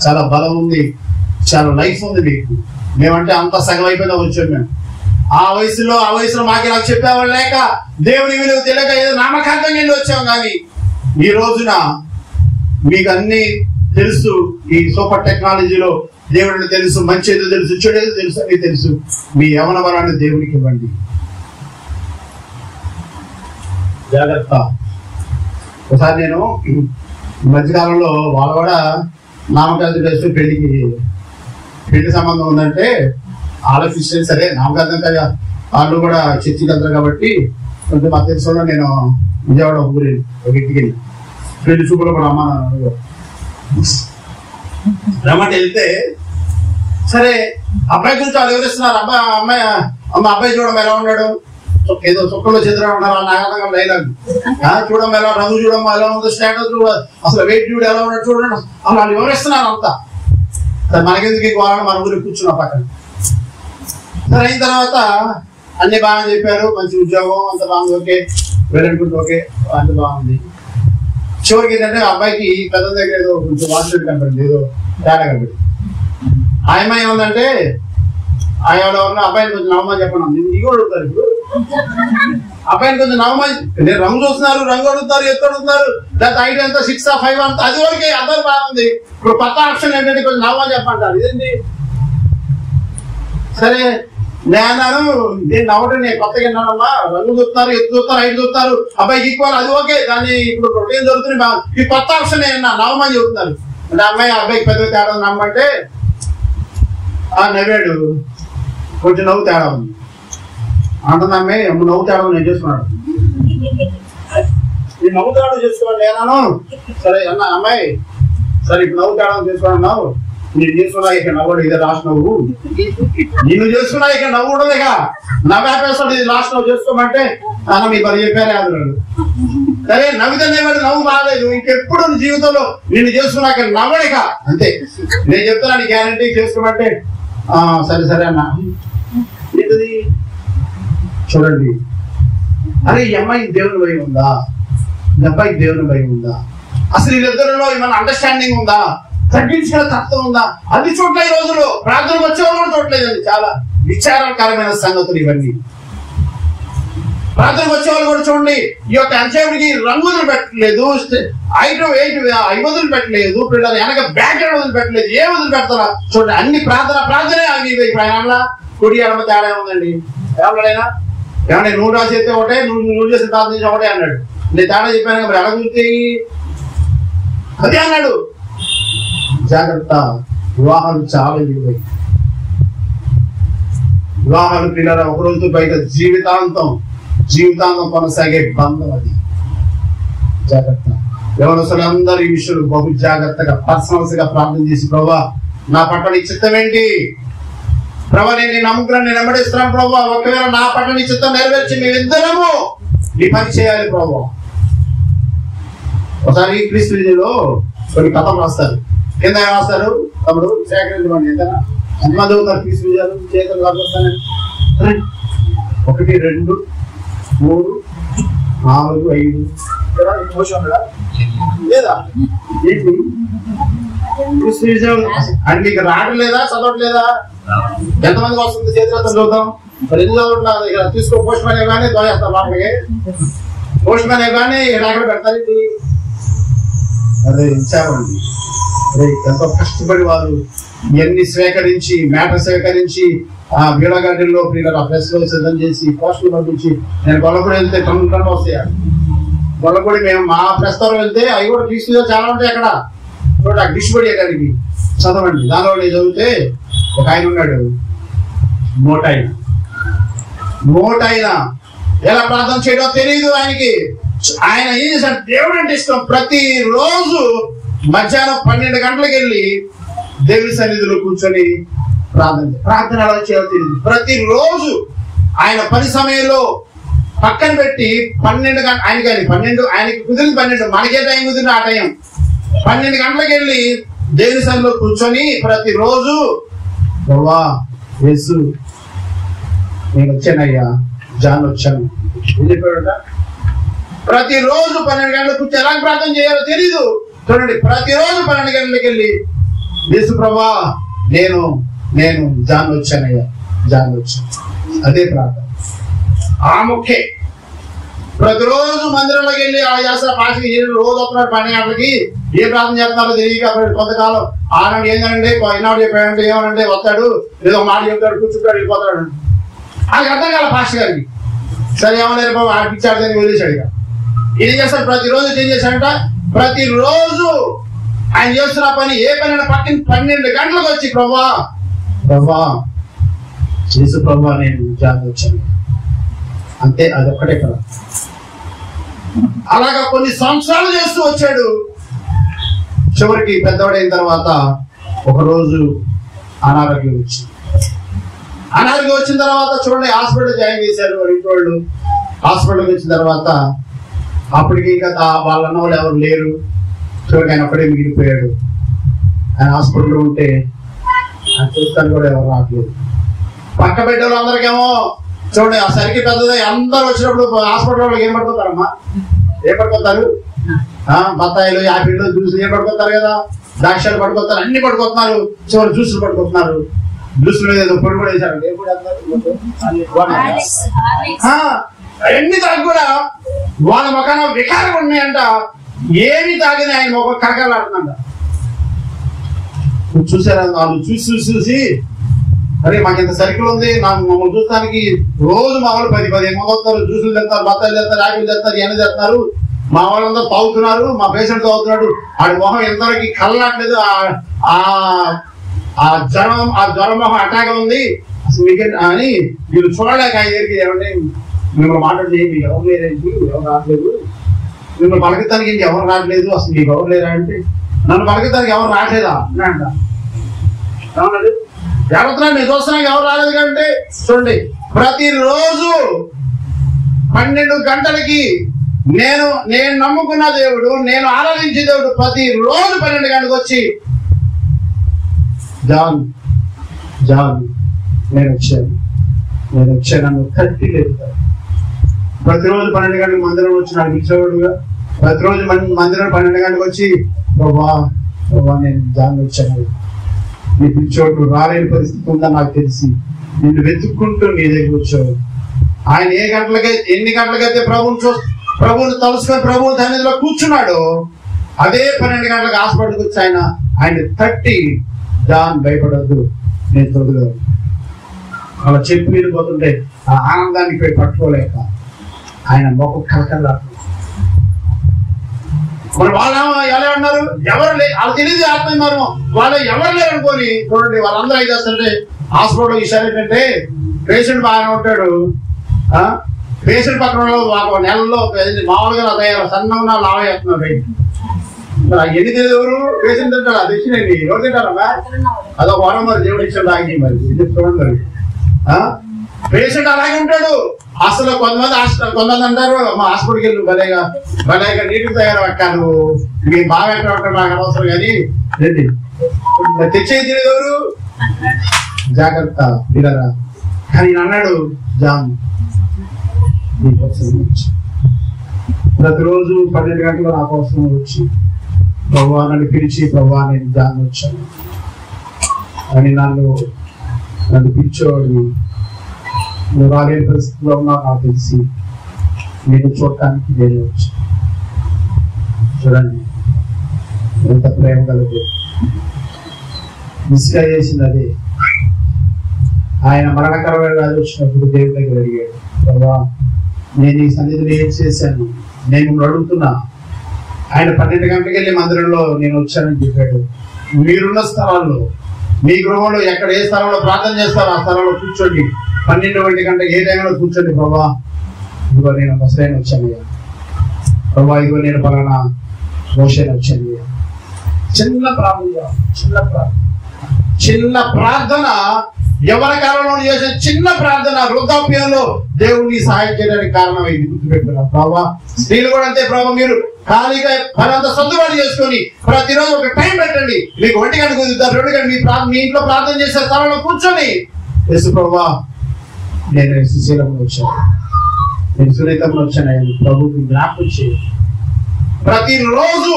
Speaker 1: చాలా బలం ఉంది, చాలా లైఫ్ ఉంది నీకు. మేమంటే అంత సగం అయిపోయినా వచ్చాం మేము. ఆ వయసులో మాకు నాకు చెప్పేవాళ్ళు లేక, దేవుని విలువ తెలియక ఏదో నామకాంతంగా వెళ్ళి వచ్చాం. కానీ ఈ రోజున మీకు అన్ని తెలుసు. ఈ సూపర్ టెక్నాలజీలో దేవుడిని తెలుసు, మంచి ఏదో తెలుసు, చెడు ఏదో తెలుసు, అన్ని తెలుసు. మీ యవన బలాన్ని దేవుడికి ఇవ్వండి. జాగ్రత్త. ఒకసారి నేను మధ్యకాలంలో వాళ్ళు కూడా నామకాంతం చేస్తూ పెళ్లి సంబంధం ఉందంటే ఆలోచిస్తే సరే నామకాంతం కదా, వాళ్ళు కూడా చర్చికి వెళ్తారు కాబట్టి కొంచెం మా తెలుసులో నేను విజయవాడ ఒక ఇంటికి పెళ్లి చూపులో కూడా రమ్మంటే వెళ్తే సరే అబ్బాయి గురించి వాళ్ళు వివరిస్తున్నారు. అబ్బాయి చూడడం ఎలా ఉన్నాడు, ఏదో చుక్కలో చెదురా ఉన్నారు నాగరంగా డైలాగ్. చూడడం ఎలా, రంగు చూడడం ఎలా ఉందో, స్టాండర్డ్ చూడ, అసలు వెయిట్ చూడ ఎలా ఉన్నాడు చూడండి, అలా వివరిస్తున్నారు అంతా. మనకెందుకు ఈ వాళ్ళని మన ఊరికి కూర్చున్న పక్కన. సరే అయిన తర్వాత అన్ని బాగా చెప్పారు, మంచి ఉద్యోగం అంత బాగుంది, ఓకే, వెళ్ళనుకుంటే ఓకే, అంత బాగుంది. చివరికి ఏంటంటే అబ్బాయికి పెద్ద దగ్గర ఏదో కొంచెం వాటర్ కనపడింది, ఏదో తేడా కనపడింది. ఆ అమ్మాయి ఏముందంటే ఆయన అబ్బాయిని కొంచెం నవ్వమని చెప్పండి, ఇది కూడా అడుగుతారు ఇప్పుడు. అబ్బాయిని కొంచెం నవ్వమని, నేను రంగు చూస్తున్నారు, రంగు అడుగుతారు, ఎత్తు అడుగుతున్నారు, లేకపోతే ఐదు ఎంత 6 or 5 అంత, అది వరకే అందరు బాగుంది. ఇప్పుడు కొత్త ఆప్షన్ ఏంటంటే కొంచెం నవ్వమని చెప్పంటారు. ఇదేంటి సరే నేను నేను నవ్వడం, నేను కొత్తగా విన్నానమ్మా, రంగు చూస్తున్నారు, ఎత్తు చూస్తారు, ఐదు చూస్తారు, అబ్బాయికి ఈక్వల్, అది ఓకే. దాన్ని ఇప్పుడు రొటీన్ జరుగుతుంది బాగా, ఈ కొత్త ఆప్షన్ ఏమన్నా నవ్వమని చెబుతున్నారు. అంటే అమ్మాయి అబ్బాయికి పెద్ద తేడా నమ్మంటే నవ్వాడు, కొంచెం నవ్వు తేడా ఉంది అంటుంది అమ్మాయి. నవ్వు తేడా నేను చేసుకున్నాడు, ఈ నవ్వు తేడా చేసుకోండి నేనాను. సరే అన్న అమ్మాయి, సరే ఇప్పుడు నవ్వు తేడా చేసుకున్నావు, నేను చేసుకున్నా ఇక నవ్వడు, ఇదే లాస్ట్ నవ్వు, నిన్ను చేసుకున్నా ఇక నవ్వు ఉండదు, ఇక నవ్వేస్తాడు, ఇది లాస్ట్ నవ్వు చేసుకోమంటే అన్న మీ పని చెప్పారే అన్నాడు. సరే నవ్వితే నవ్వు రాలేదు, ఇంకెప్పుడు నీ జీవితంలో నిన్ను చేసుకున్నాక నవ్వడిక అంతే. నేను చెప్తున్నా గ్యారంటీ చేసుకోమంటే సరే సరే అన్న. ఏంటది చూడండి, అరే ఈ అమ్మాయి దేవుని భయం ఉందా, ఈ అబ్బాయికి దేవుని భయం ఉందా, అసలు వీళ్ళిద్దరిలో ఏమైనా అండర్స్టాండింగ్ ఉందా, తగ్గించిన తత్వం ఉందా, అది చూడలే. ఈ రోజుల్లో ప్రార్థనకు వచ్చేవాళ్ళు కూడా చూడలేదండి. చాలా విచారకరమైన సంగతులు ఇవన్నీ. ప్రార్థనకు వచ్చేవాళ్ళు కూడా చూడండి, ఈ యొక్క అంచేవుడికి రంగులు పెట్టలేదు, ఐదు వదులు పెట్టలేదు, పిల్లలు వెనక బ్యాక్గ్రౌండ్ వదిలి పెట్టలేదు, ఏ వదిలి పెడతారా చూడండి. అన్ని ప్రార్థనే అవి ప్రయాణంలో కుడి ఎడమ తేడా ఉందండి. ఏమన్నాడైనా ఏమన్నా నువ్వు రాసేస్తే ఒకటే, నువ్వు చేసి ప్రార్థన ఒకటే అన్నాడు. నేను తేడా చెప్పాను మరి ఎలా చూస్తే అదే అన్నాడు. జాగ్రత్త, వివాహాలు చాలా విలువై. వివాహాలు పిల్లల ఒక రోజు బయట జీవితాంతం కొనసాగే బంధం అది. జాగ్రత్త. ఎవరు అందరూ ఈ విషయంలో బహు జాగ్రత్తగా పర్సనల్స్ గా ప్రార్థన చేసి, ప్రభా నా పట్ల నీ చిత్తం ఏంటి, ప్రభా నేను నమ్ముకున్నాను, నేను వెంబడిస్తున్నాను ప్రభా, ఒకవేళ నా పట్ల నీ చిత్తం నెరవేర్చి మేమిద్దరము నీ పని చేయాలి ప్రభా. ఒకసారి క్రీస్తులో కొన్ని కథలు రాస్తారు, కింద ఏం రాస్తారు, తమ్ముడు సేకరించమండి ఎంతమంది అవుతారు క్రీస్తు విజయాలు చేతులు రాస్తాను. 1 2 3 4 5 లేదా ఏంటి క్రీస్తు విజయాలు అంటే నీకు రావట్లేదా, చదవట్లేదా? ఎంతమందికి వస్తుంది చేతులతో చూద్దాం. మరి ఎందుకు చదవట్లేదు? ఇక్కడ తీసుకో, పోస్ట్ మ్యాన్ కానీ తోయేస్తారు లోపలికి, పోస్ట్ మ్యాన్ కానీ ఎక్కడ పెడతారు. అదే ఇచ్చామండి. ఎంతో కష్టపడి వారు ఇవన్నీ స్వీకరించి, మ్యాటర్ స్వీకరించి ఆ బీడగడ్డల్లో పిల్లలు ప్రెస్ లో సిద్ధం చేసి పోస్టులు పంపించి, నేను గొల్లపూడి వెళ్తే టన్ వస్తాయి. గొల్లపూడి మేము మా ప్రస్తావం వెళ్తే అవి కూడా తీసుకునే చాలా ఉంటాయి అక్కడ. చూడండి ఆ డిష్బడి ఎక్కడికి చదవండి. దానిలో నేను చదివితే ఒక ఆయన ఉన్నాడు, మోటాయన ఎలా ప్రార్థన చేయడం తెలియదు ఆయనకి. ఆయన ఏం చేశాడు, దేవుడు అంటే ఇష్టం. ప్రతిరోజు మధ్యాహ్నం 12 గంటలకు వెళ్ళి దేవుని సన్నిధిలో కూర్చొని ప్రార్థన ఎలా చేయాలో తెలియదు. ప్రతిరోజు ఆయన పని సమయంలో పక్కన పెట్టి 12 గంటలు ఆయనకి కుదిరింది 12, మనకే టైం కుదిరిన ఆ టైం 12 గంటలకు వెళ్ళి దేవుని సన్నిధిలో కూర్చొని ప్రతిరోజు ప్రభా యేసు నేను వచ్చానయ్యా, జాన్ వచ్చాను వెళ్ళిపోయాడ. ప్రతిరోజు 12 గంటలకు కూర్చొని ఎలా ప్రార్థన చేయాలో తెలీదు. చూడండి, ప్రతిరోజు 12 గంటలకు వెళ్ళి యేసు ప్రభా నేను జాన్ వచ్చానయ్యా, జాన్ వచ్చాను. అదే ప్రార్థన. ఆ ముఖ్య ప్రతిరోజు మందిరంలోకి వెళ్ళి ఆ చేస్తారు పాషకి రోజు వస్తున్నాడు 12 గంటలకి. ఏ ప్రార్థన చేస్తున్నారో తెలియక కొంతకాలం ఆనాడు ఏంటంటే ఈనాడు చెప్పాడంటే ఏమనంటే వస్తాడు, ఏదో మాట చెప్తాడు, కూర్చుంటాడు, వెళ్ళిపోతాడు. అది అర్థం కాల పాష గారికి. సరే ఏమన్నారు బాబు ఆడిపించాడు అని వదిలేశాడు. ఇక ఏం చేస్తాడు, ప్రతిరోజు ఏం చేశాడంట, ప్రతిరోజు ఆయన చేస్తున్న పని ఏ పని పక్కన 12 గంటలకు వచ్చి ప్రభా యేసు ప్రభా నేను జాన్ వచ్చాను అంతే. అదొక్కటే కదా. అలాగా కొన్ని సంవత్సరాలు చేస్తూ వచ్చాడు. చివరికి పెద్దవాడైన తర్వాత ఒకరోజు అనారోగ్యం వచ్చిన తర్వాత చూడండి హాస్పిటల్ జాయిన్ చేశారు వాళ్ళు. హాస్పిటల్కి వచ్చిన తర్వాత అప్పటికి ఇంకా వాళ్ళ అన్న వాళ్ళు ఎవరు లేరు. చూడండి ఆయన అక్కడే మిగిలిపోయాడు. ఆయన హాస్పిటల్లో ఉంటే ఆయన చూస్తాను కూడా ఎవరు రావట్లేదు. పక్క బిడ్డలు అందరికేమో చూడండి ఆ సరికి పెద్దది అందరు వచ్చినప్పుడు హాస్పిటల్ వాళ్ళకి ఏం పడుతుంటారమ్మా, ఏం పడుతుంటారు, బత్తాయిలు, యాపిళ్ళు, జ్యూసులు ఏం పట్టుకొస్తారు కదా, ద్రాక్షలు పట్టుకొస్తారు, అన్ని పట్టుకొస్తున్నారు. చివరి జ్యూసులు పట్టుకొస్తున్నారు. జ్యూసుల మీద ఏదో పొడి కూడా వేశారు. అన్ని తాగి కూడా వాళ్ళ మొఖాన వికారం ఉన్నాయంట. ఏమి తాగినా ఆయన మొక్క కరకలాడుతుందంట. చూసారా? వాళ్ళు చూసి అరే మాకు ఇంత సర్కిల్ ఉంది, మమ్మల్ని చూస్తానికి రోజు మా వాళ్ళు 10-15 మంది వస్తారు. జ్యూసులు తెస్తారు, బత్తాయిలు తెస్తారు, యాపిల్ తెస్తారు, ఎన్ని తెస్తారు. మా వాళ్ళందరూ తాగుతున్నారు, మా పేషెంట్ తాగుతున్నాడు. ఆడి మొహం ఎంతవరకు కళ్ళట్లేదు. ఆ జ్వరం మొహం అటాక్ ఉంది అసలు వీకెండ్ అని వీళ్ళు చూడలేక ఆయన దగ్గరికి ఏమంటే మిమ్మల్ని మాట్లాడి మీకు ఎవరు లేరేంటి, ఎవరు రావట్లేదు, మిమ్మల్ని పలకటానికి ఇంక ఎవరు రావట్లేదు, అసలు మీకు ఎవరు లేరా అంటే నన్ను పలకటానికి ఎవరు రావట్లేదా అంట. ఏమన్నాడు? ఎవరుతున్నాడు నేను చూస్తున్నాను ఎవరు రాలేదు కంటే చూడండి, ప్రతిరోజు 12 గంటలకి నేను నమ్ముకున్న దేవుడు, నేను ఆరాధించే దేవుడు ప్రతిరోజు 12 గంటలకు వచ్చి జాన్ నేను వచ్చాను నన్ను తట్టి లేపుతాను. ప్రతిరోజు 12 గంటలకు మందిరం వచ్చి నాకు ఇచ్చేవాడుగా. ప్రతిరోజు మందిరం 12 గంటలకు వచ్చి ప్రభా నేను జాన్ వచ్చాను, నీ పిచ్చోడు రాలేని పరిస్థితి ఉందని నాకు తెలిసి నిన్ను వెతుక్కుంటూ నీ దగ్గర వచ్చావు. ఆయన ఎన్ని గంటలకైతే ప్రభువుని తలుసుకొని ప్రభువు సన్నిధిలో కూర్చున్నాడు, అదే 12 గంటలకు హాస్పిటల్కి వచ్చి ఆయన తట్టి జాన్ భయపడద్దు నేను తొడుగా అలా చెప్పి మీద పోతుంటే ఆ ఆనందానికి పోయి పట్టుకోలేక ఆయన మొక్క కలకల్లాడు. మరి వాళ్ళు ఎలా ఉన్నారు? ఎవరు లేదు, వాళ్ళు తెలియదు ఆత్మీయమారు వాళ్ళు ఎవరు లేరు అనుకోని చూడండి. వాళ్ళందరూ అయితే వస్తుంటే హాస్పిటల్ ఈసారి ఏంటంటే పేషెంట్ బాగానే ఉంటాడు, పేషెంట్ పక్కన ఒక నెలలో మామూలుగా తయారు సన్నంగా లావ చేస్తున్నారు. ఎన్ని తెలియదు ఎవరు పేషెంట్ తింటారు, అది ఇచ్చినండి ఎవరు తింటారమ్మా? అదొక వరం మరి దేవుడు ఇచ్చాడు ఆగి మరి చూడండి. పేషెంట్ అలాగే ఉంటాడు. అసలు కొంతమంది అంటారు మా హాస్పిటల్కి వెళ్ళి భలేగా నీటికి తయారు అక్కాను మీ బాగా ఎక్కడ ఉంటారు నాకు అనవసరం కానీ ఏంటి తెచ్చేది తెలియదు ఎవరు జాగ్రత్త పిల్లరా. కానీ అన్నాడు జాన్ ప్రతిరోజు 12 గంటలు నా కోసం వచ్చి ప్రభువా నన్ను పిలిచి ప్రభువా నేను జాన్ వచ్చాను అని నన్ను పిలిచేవాడు. నువ్వు రాలేని పరిస్థితిలో ఉన్నా నాకు తెలిసి నేను చూడటానికి నేను వచ్చాను. చూడండి ఎంత ప్రేమ కలదు. మిస్గా చేసింది అదే. ఆయన మరణకరమైన వ్యాధి వచ్చినప్పుడు దేవుడి దగ్గర అడిగాడు, ప్రభా నేను ఈ సన్నిధిలో ఏం చేశాను, నేను మిమ్మల్ని అడుగుతున్నా. ఆయన 12 గంటలకు వెళ్ళి మందిరంలో నేను వచ్చానని చెప్పాడు. మీరున్న స్థలాల్లో మీ గృహంలో ఎక్కడ ఏ స్థలంలో ప్రార్థన చేస్తారో ఆ స్థలంలో కూర్చోండి. 12 గంటలకు ఏ టైంలో కూర్చోండి. ప్రభా ఇదిగో నేను మసలైన వచ్చానయ్యా, ప్రభా ఇదిగో నేను పలానా మోషేన వచ్చానయ్యా. చిన్న ప్రార్థన ఎవరి కాలంలో చేసే చిన్న ప్రార్థన వృద్ధాప్యంలో దేవుడిని సహాయం చేయడానికి కారణమైంది. గుర్తుపెట్టుకున్నా ప్రభా. స్త్రీలు కూడా అంతే ప్రభా, మీరు ఖాళీగా పనంత సర్దుబాటు చేసుకొని ప్రతిరోజు ఒక టైం పెట్టండి. మీకు 1 గంట కుదురుతారు, 2 గంటలు మీ ఇంట్లో ప్రార్థన చేసే స్థలంలో కూర్చొని యేసు ప్రభా నేను సుశీలంలో వచ్చాను, నేను సునీతంలో వచ్చాను, ప్రభుకి జ్ఞాపకం చేయండి. ప్రతిరోజు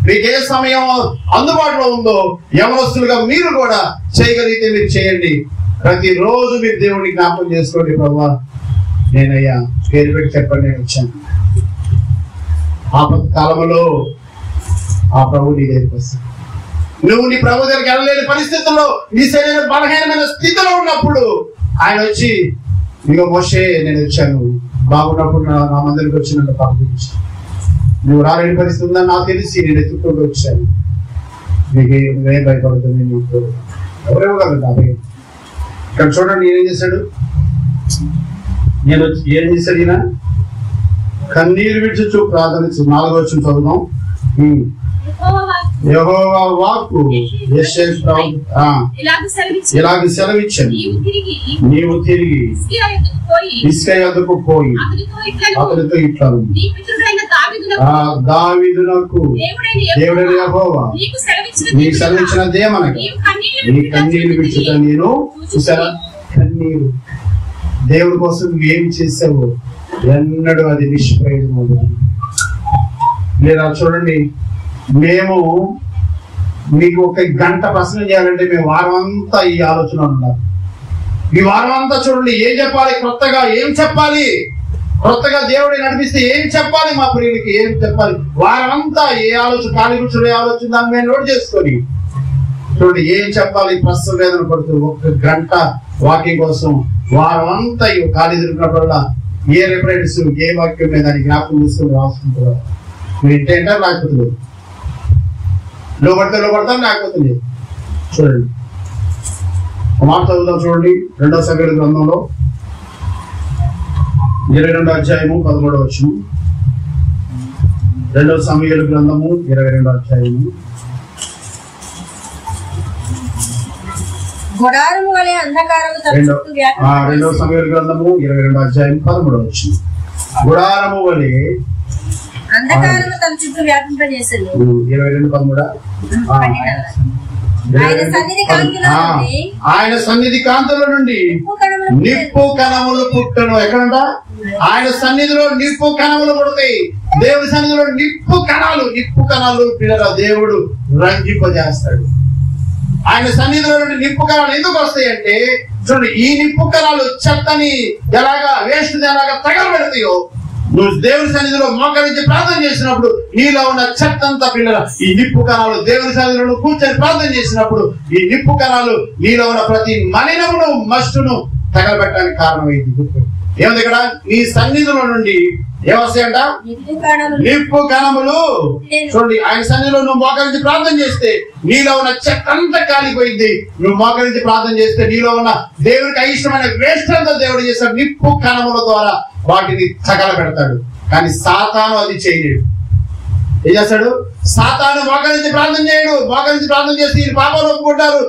Speaker 1: మీకు ఏ సమయం అందుబాటులో ఉందో యవనస్తులుగా మీరు కూడా చేయగలిగితే మీరు చేయండి. ప్రతిరోజు మీరు దేవుడిని జ్ఞాపకం చేసుకోండి. ప్రభా నేనయ్యా పేరు పెట్టి చెప్పండి నేను వచ్చాను. ఆపత్తి కాలంలో ఆ ప్రభు నీ దగ్గరికి వస్తాను. నువ్వు నీ ప్రభు దగ్గరికి వెళ్ళలేని పరిస్థితుల్లో నీ శరీరం బలహీనమైన స్థితిలో ఉన్నప్పుడు ఆయన వచ్చి ఇదిగో మోషే నేను వచ్చాను, బాగున్నప్పుడు నా మందిరికి వచ్చి నన్ను పంపించాను. నువ్వు రాలేని పరిస్థితి ఉందని నాకు తెలిసి నేను ఎత్తుకుంటూ వచ్చాను. నువ్వేం భయపడుతుంది, నీకు ఎవరేమో కదా అదే. ఇక్కడ చూడండి ఏం చేశాడు, ఏం చేశాడు ఈయన కన్నీరు విడిచు ప్రార్థన. 4వ వచనం చదువుదాం. యెహోవా వాక్కు ఇలాగ సెలవిచ్చాను, నీవు తిరిగి ఇస్కా యొద్దకు పోయి అతనితో ఇట్లా దావీదునకు దేవుడైన యెహోవా నీకు సెలవిచ్చినదేమనగా నీ కన్నీరు విడిచుట నేను చూసారా. కన్నీరు దేవుడి కోసం నువ్వు ఏమి చేసావు ఎన్నడూ అది నిష్ప్రయోజనం. లేదా చూడండి, మేము మీకు ఒక గంట ప్రశ్న చేయాలంటే మేము వారం అంతా ఈ ఆలోచన ఉన్నారు. ఈ వారం అంతా చూడండి ఏం చెప్పాలి, కొత్తగా ఏం చెప్పాలి, కొత్తగా దేవుడిని నడిపిస్తే ఏం చెప్పాలి, మా ప్రియులకి ఏం చెప్పాలి, వారం అంతా ఏ ఆలోచన, ఖాళీ కూర్చుని ఏ ఆలోచన దాన్ని మేము నోట్ చేసుకొని చూడండి ఏం చెప్పాలి. ప్రశ్న వేదన పడుతూ ఒక గంట వాకింగ్ కోసం వారం అంతా ఈ ఖాళీ తిరిగినప్పుడల్లా ఏ రిఫరెన్స్ ఏ వాక్యం మీద దాన్ని జ్ఞాపకం తీసుకుని రాసుకుంటారు. మీరు ఇంటేంటారు లేకపోతే లోపడతాం లేకపోతే చూడండి. మాట చదువుతాం చూడండి, 2వ సమూయేలు గ్రంథంలో 22వ అధ్యాయము 13వ వచనం. 2వ సమూయేలు గ్రంథము 22వ అధ్యాయము.
Speaker 2: గుడారము వలె అంధకారము తన చుట్టూ వ్యాపింపజేసెను.
Speaker 1: 2వ సమూయేలు గ్రంథము 22వ అధ్యాయం 13వ వచనం. గుడారము వలె
Speaker 2: అంధకారము తన చుట్టూ వ్యాపింపజేసెను.
Speaker 1: 22:13. ఆయన సన్నిధి కాంతుల నుండి నిప్పు కణములు పుట్టను. ఎక్కడంట? ఆయన సన్నిధిలో నిప్పు కణములు పుడతాయి. దేవుడి సన్నిధిలో నిప్పు కణాలు పిల్లల దేవుడు రంజింపజేస్తాడు. ఆయన సన్నిధిలో నుండి నిప్పు కణాలు ఎందుకు వస్తాయి అంటే చూడండి, ఈ నిప్పు కణాలు చెత్తని ఎలాగా వేస్ట్ ఎలాగా తగలబెడతాయో, నువ్వు దేవుని సన్నిధిలో మోకరించి ప్రార్థన చేసినప్పుడు నీలో ఉన్న చెత్తంతా పిల్లల ఈ నిప్పు కణాలు దేవుని సన్నిధిలో కూర్చొని ప్రార్థన చేసినప్పుడు ఈ నిప్పు కణాలు నీలో ఉన్న ప్రతి మలినమును మస్టును తగలబెట్టడానికి కారణమైంది. ఏముంది ఇక్కడ? నీ సన్నిధిలో నుండి ఏమొస్తాయంట? నిప్పు కణములు. చూడండి, ఆయన సన్నిధిలో నువ్వు మోకరించి ప్రార్థన చేస్తే నీలో ఉన్న చెత్తంతా కాలిపోయింది. నువ్వు మోకరించి ప్రార్థన చేస్తే నీలో ఉన్న దేవుడికి అయిష్టమైన వేస్ట్ అంతా దేవుడు చేస్తాడు. నిప్పు కణముల ద్వారా వాటిని తగలబెడతాడు. కానీ సాతాను అది చేయలేడు. ఏం చేస్తాడు? సాతాను మోకరించి ప్రార్థన చేయడు. మోకరించి ప్రార్థన చేస్తే ఈ పాపాలు ఒప్పుకుంటారు,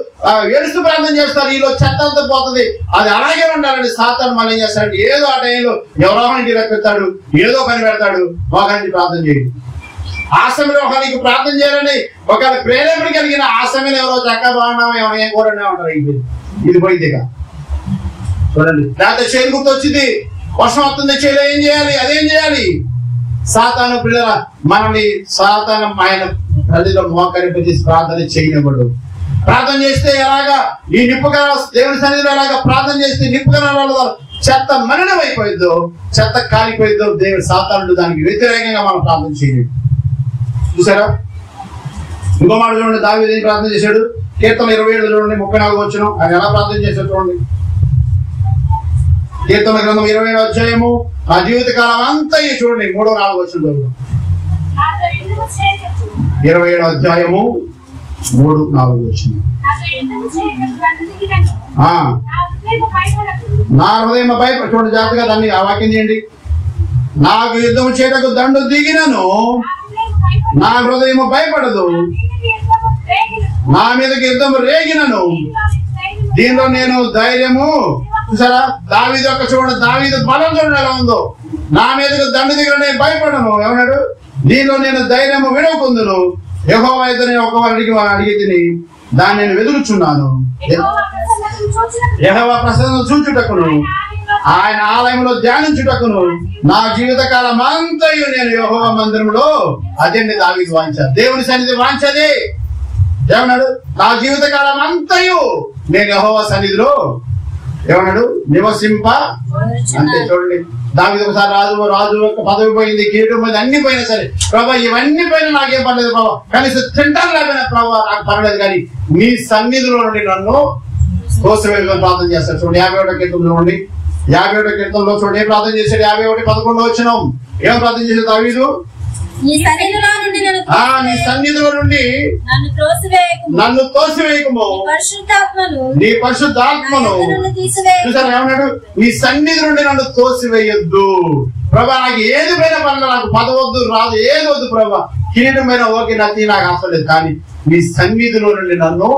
Speaker 1: ఏడుస్తూ ప్రార్థన చేస్తారు, ఈలో చెత్త అంతా పోతుంది. అది అలాగే ఉండాలండి. సాతాను మళ్ళీ ఏం చేస్తాడు? ఏదో ఆ టైంలో ఎవరో ఇంటికి రప్పిస్తాడు, ఏదో పని పెడతాడు, మోకరించి ప్రార్థన చేయడు. ఆ సమయంలో ఒకరికి ప్రార్థన చేయాలని ఒకవేళ ప్రేరేపణ కలిగిన ఆ సమయంలో ఎవరో చక్క బాగున్నామో ఎవరు ఏం కోరనే ఉంటారు. ఇది పోయింది ఇక చూడండి. లేకపోతే చేను గుర్తు వచ్చింది, వర్షం వస్తుంది, చేలో ఏం చేయాలి, అదేం చేయాలి. సాతాను పిల్లల మనల్ని సాతాను ఆయన ప్రజల్లో మోకరింపజేసి ప్రార్థన చేయనివ్వడు. ప్రార్థన చేస్తే ఎలాగా ఈ నిప్పుకర దేవుని సన్నిధిలో ఎలాగా ప్రార్థన చేస్తే నిప్పుకరాల చెత్త మలినం అయిపోయిందో, చెత్త కాలిపోయిందో, దేవుడు సాతానుడు దానికి వ్యతిరేకంగా మనం ప్రార్థన చేయలేదు. చూసారా? ఇంకో మాట చూడండి, దావీదు ఏం ప్రార్థన చేశాడు? కీర్తన 27 చూడండి, 34 వచనం. ఆయన ఎలా ప్రార్థన చేశాడు చూడండి. కీర్తన గ్రంథం 27వ అధ్యాయము. నా జీవిత కాలం అంతా చూడండి, 3-4 వచనం. 27వ అధ్యాయము 3-4 వచనం. నా హృదయం భయపడ చూడండి జాగ్రత్తగా దాన్ని ఆ వాక్యం చేయండి. నాకు యుద్ధం చేయటకు దండు దిగినను నా హృదయం భయపడదు, నా మీదకి యుద్ధం రేగినను దీనిలో నేను ధైర్యము. చూసారా? దావీదు యొక్క చూడండి, దావీదు బలం చూడండి ఎలా ఉందో. నా మీదకు దండు దిగిన నేను భయపడను. ఏమన్నాడు? దీనిలో నేను ధైర్యము విడవకుందును. యెహోవా యొద్ద నేను ఒక అడిగి తిని దాన్ని నేను వెదులుచున్నాను. యెహోవా ప్రసన్నత చూచుటకును ఆయన ఆలయంలో ధ్యానించుటకును నా జీవిత కాలం అంతయు నేను యెహోవా మందిరంలో. అదేంటి దావీదు వాంఛ, దేవుని సన్నిధి వాంఛదే. ఏమన్నాడు? నా జీవిత కాలం అంతయు నేను యెహోవా సన్నిధిలో ఏమన్నాడు? నివసింప. అంతే చూడండి, దావీదు ఒకసారి రాజు యొక్క పదవి పోయింది, కిరీటం పోయింది, అన్ని పోయినా సరే ప్రభా ఇవన్నీ పోయినా నాకేం పర్లేదు ప్రభా, కనీసం తింటాను లేకపోయినా ప్రభా నాకు పర్లేదు, కానీ నీ సన్నిధిలో నుండి నన్ను కోసవేసుకొని ప్రార్థన చేస్తాడు. చూడండి 51వ కీర్తనలో చూడండి, 51వ కీర్తనలో చూడండి ఏం ప్రార్థన చేశాడు? 51:11 వచనం. ఏం ప్రార్థన చేశాడు దావీదు?
Speaker 2: నీ సన్నిధిలో
Speaker 1: నుండి నన్ను తోసివేయకుము, నీ పరిశుద్ధాత్మను. చూసారా ఏమన్నాడు? నీ సన్నిధి నుండి నన్ను తోసివేయొద్దు ప్రభా. నాకు ఏది పైన పనులు, నాకు పదవద్దు, రాదు, ఏది వద్దు ప్రభా. కిరీటం పైన ఓకే, నచ్చి నాకు అవసరం లేదు, కానీ నీ సన్నిధిలో నుండి నన్ను,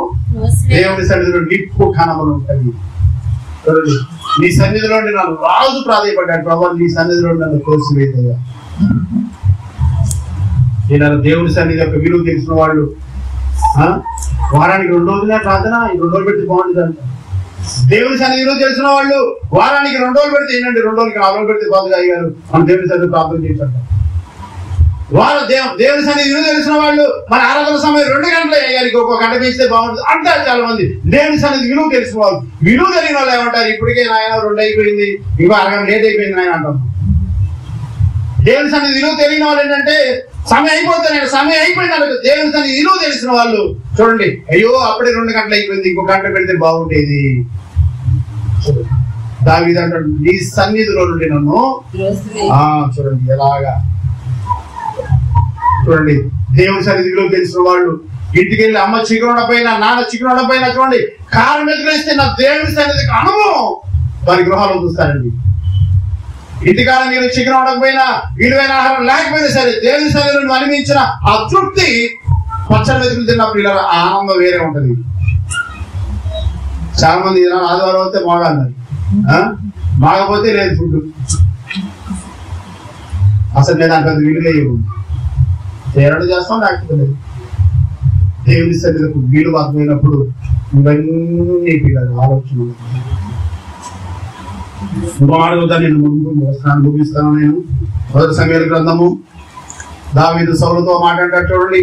Speaker 1: దేవుని సన్నిధిలో నిప్పు కణములు ఉంటాయి. నీ సన్నిధిలో నుండి నన్ను రాజు ప్రాధాన్యపడ్డాడు ప్రభా, నీ సన్నిధిలో నన్ను తోసివేయగా. నేను దేవుని సన్నిధి యొక్క విలువ తెలిసిన వాళ్ళు వారానికి 2 రోజులే ప్రార్థన, 2 రోజులు పెడితే బాగుంటుంది అంట. దేవుని సన్నిధిలో తెలిసిన వాళ్ళు వారానికి 2 రోజులు పెడితే ఏంటంటే 2 రోజులకి 4 రోజులు పెడితే బాగుంది అయ్యారు. మన దేవుని సన్నిధి ప్రార్థన చేశారు. వాళ్ళు దేవుని సన్నిధి విలువ తెలిసిన వాళ్ళు మన ఆరాధన సమయం 2 గంటలు వేయాలి, ఒక గంట వేస్తే బాగుంటుంది అంటారు చాలా మంది. దేవుని సన్నిధి విలువ తెలిసిన వాళ్ళు, విలువ తెలియని వాళ్ళు ఏమంటారు, ఇప్పటికే నాయన 2 అయిపోయింది, ఇంకో అరగంట లేట్ అయిపోయింది నాయన అంటారు. దేవుని సన్నిధి విలువ తెలియని వాళ్ళు ఏంటంటే సమయం అయిపోయింది అంటే దేవుని సన్నిధి విలువ తెలిసిన వాళ్ళు చూడండి, అయ్యో అప్పుడే 2 గంటలు అయిపోయింది, ఇంకో గంట పెడితే బాగుండేది. దావీదు అంటాడు, నీ సన్నిధిలో నుండి నన్ను చూడండి ఎలాగా. చూడండి దేవుని సన్నిధిలో తెలిసిన వాళ్ళు ఇంటికి వెళ్ళి అమ్మ చికెన్ పైన నాన్న చికెన్ పైన చూడండి కారం ఎదురేస్తే నా దేవుని సన్నిధికి అనుభవం వారి గృహాల్లో చూస్తారండి. ఇంటికాడ మీరు చికెన్ ఉండకపోయినా విలువైన ఆహారం లేకపోయినా సరే దేవుని సన్నిధిలో అనిపించిన ఆ తృప్తి పచ్చడి వెతుకులు తిన్నప్పుడు ఇలా ఆనందం వేరే ఉంటది. చాలా మంది ఆదివారం అయితే బాగాన్నారు, బాగపోతే లేదు ఫుడ్, అసలు నేను అంత వీలుగా తేరడు చేస్తాం లేకపోతే దేవుని సన్నిధికి వీలు బాకపోయినప్పుడు ఇవన్నీ పిల్లలు ఆలోచన. ఇంకో మాట నేను ముగిస్తాను. నేను మొదటి సమయాల గ్రంథము దావీదు సౌలుతో మాట అంటాడు చూడండి.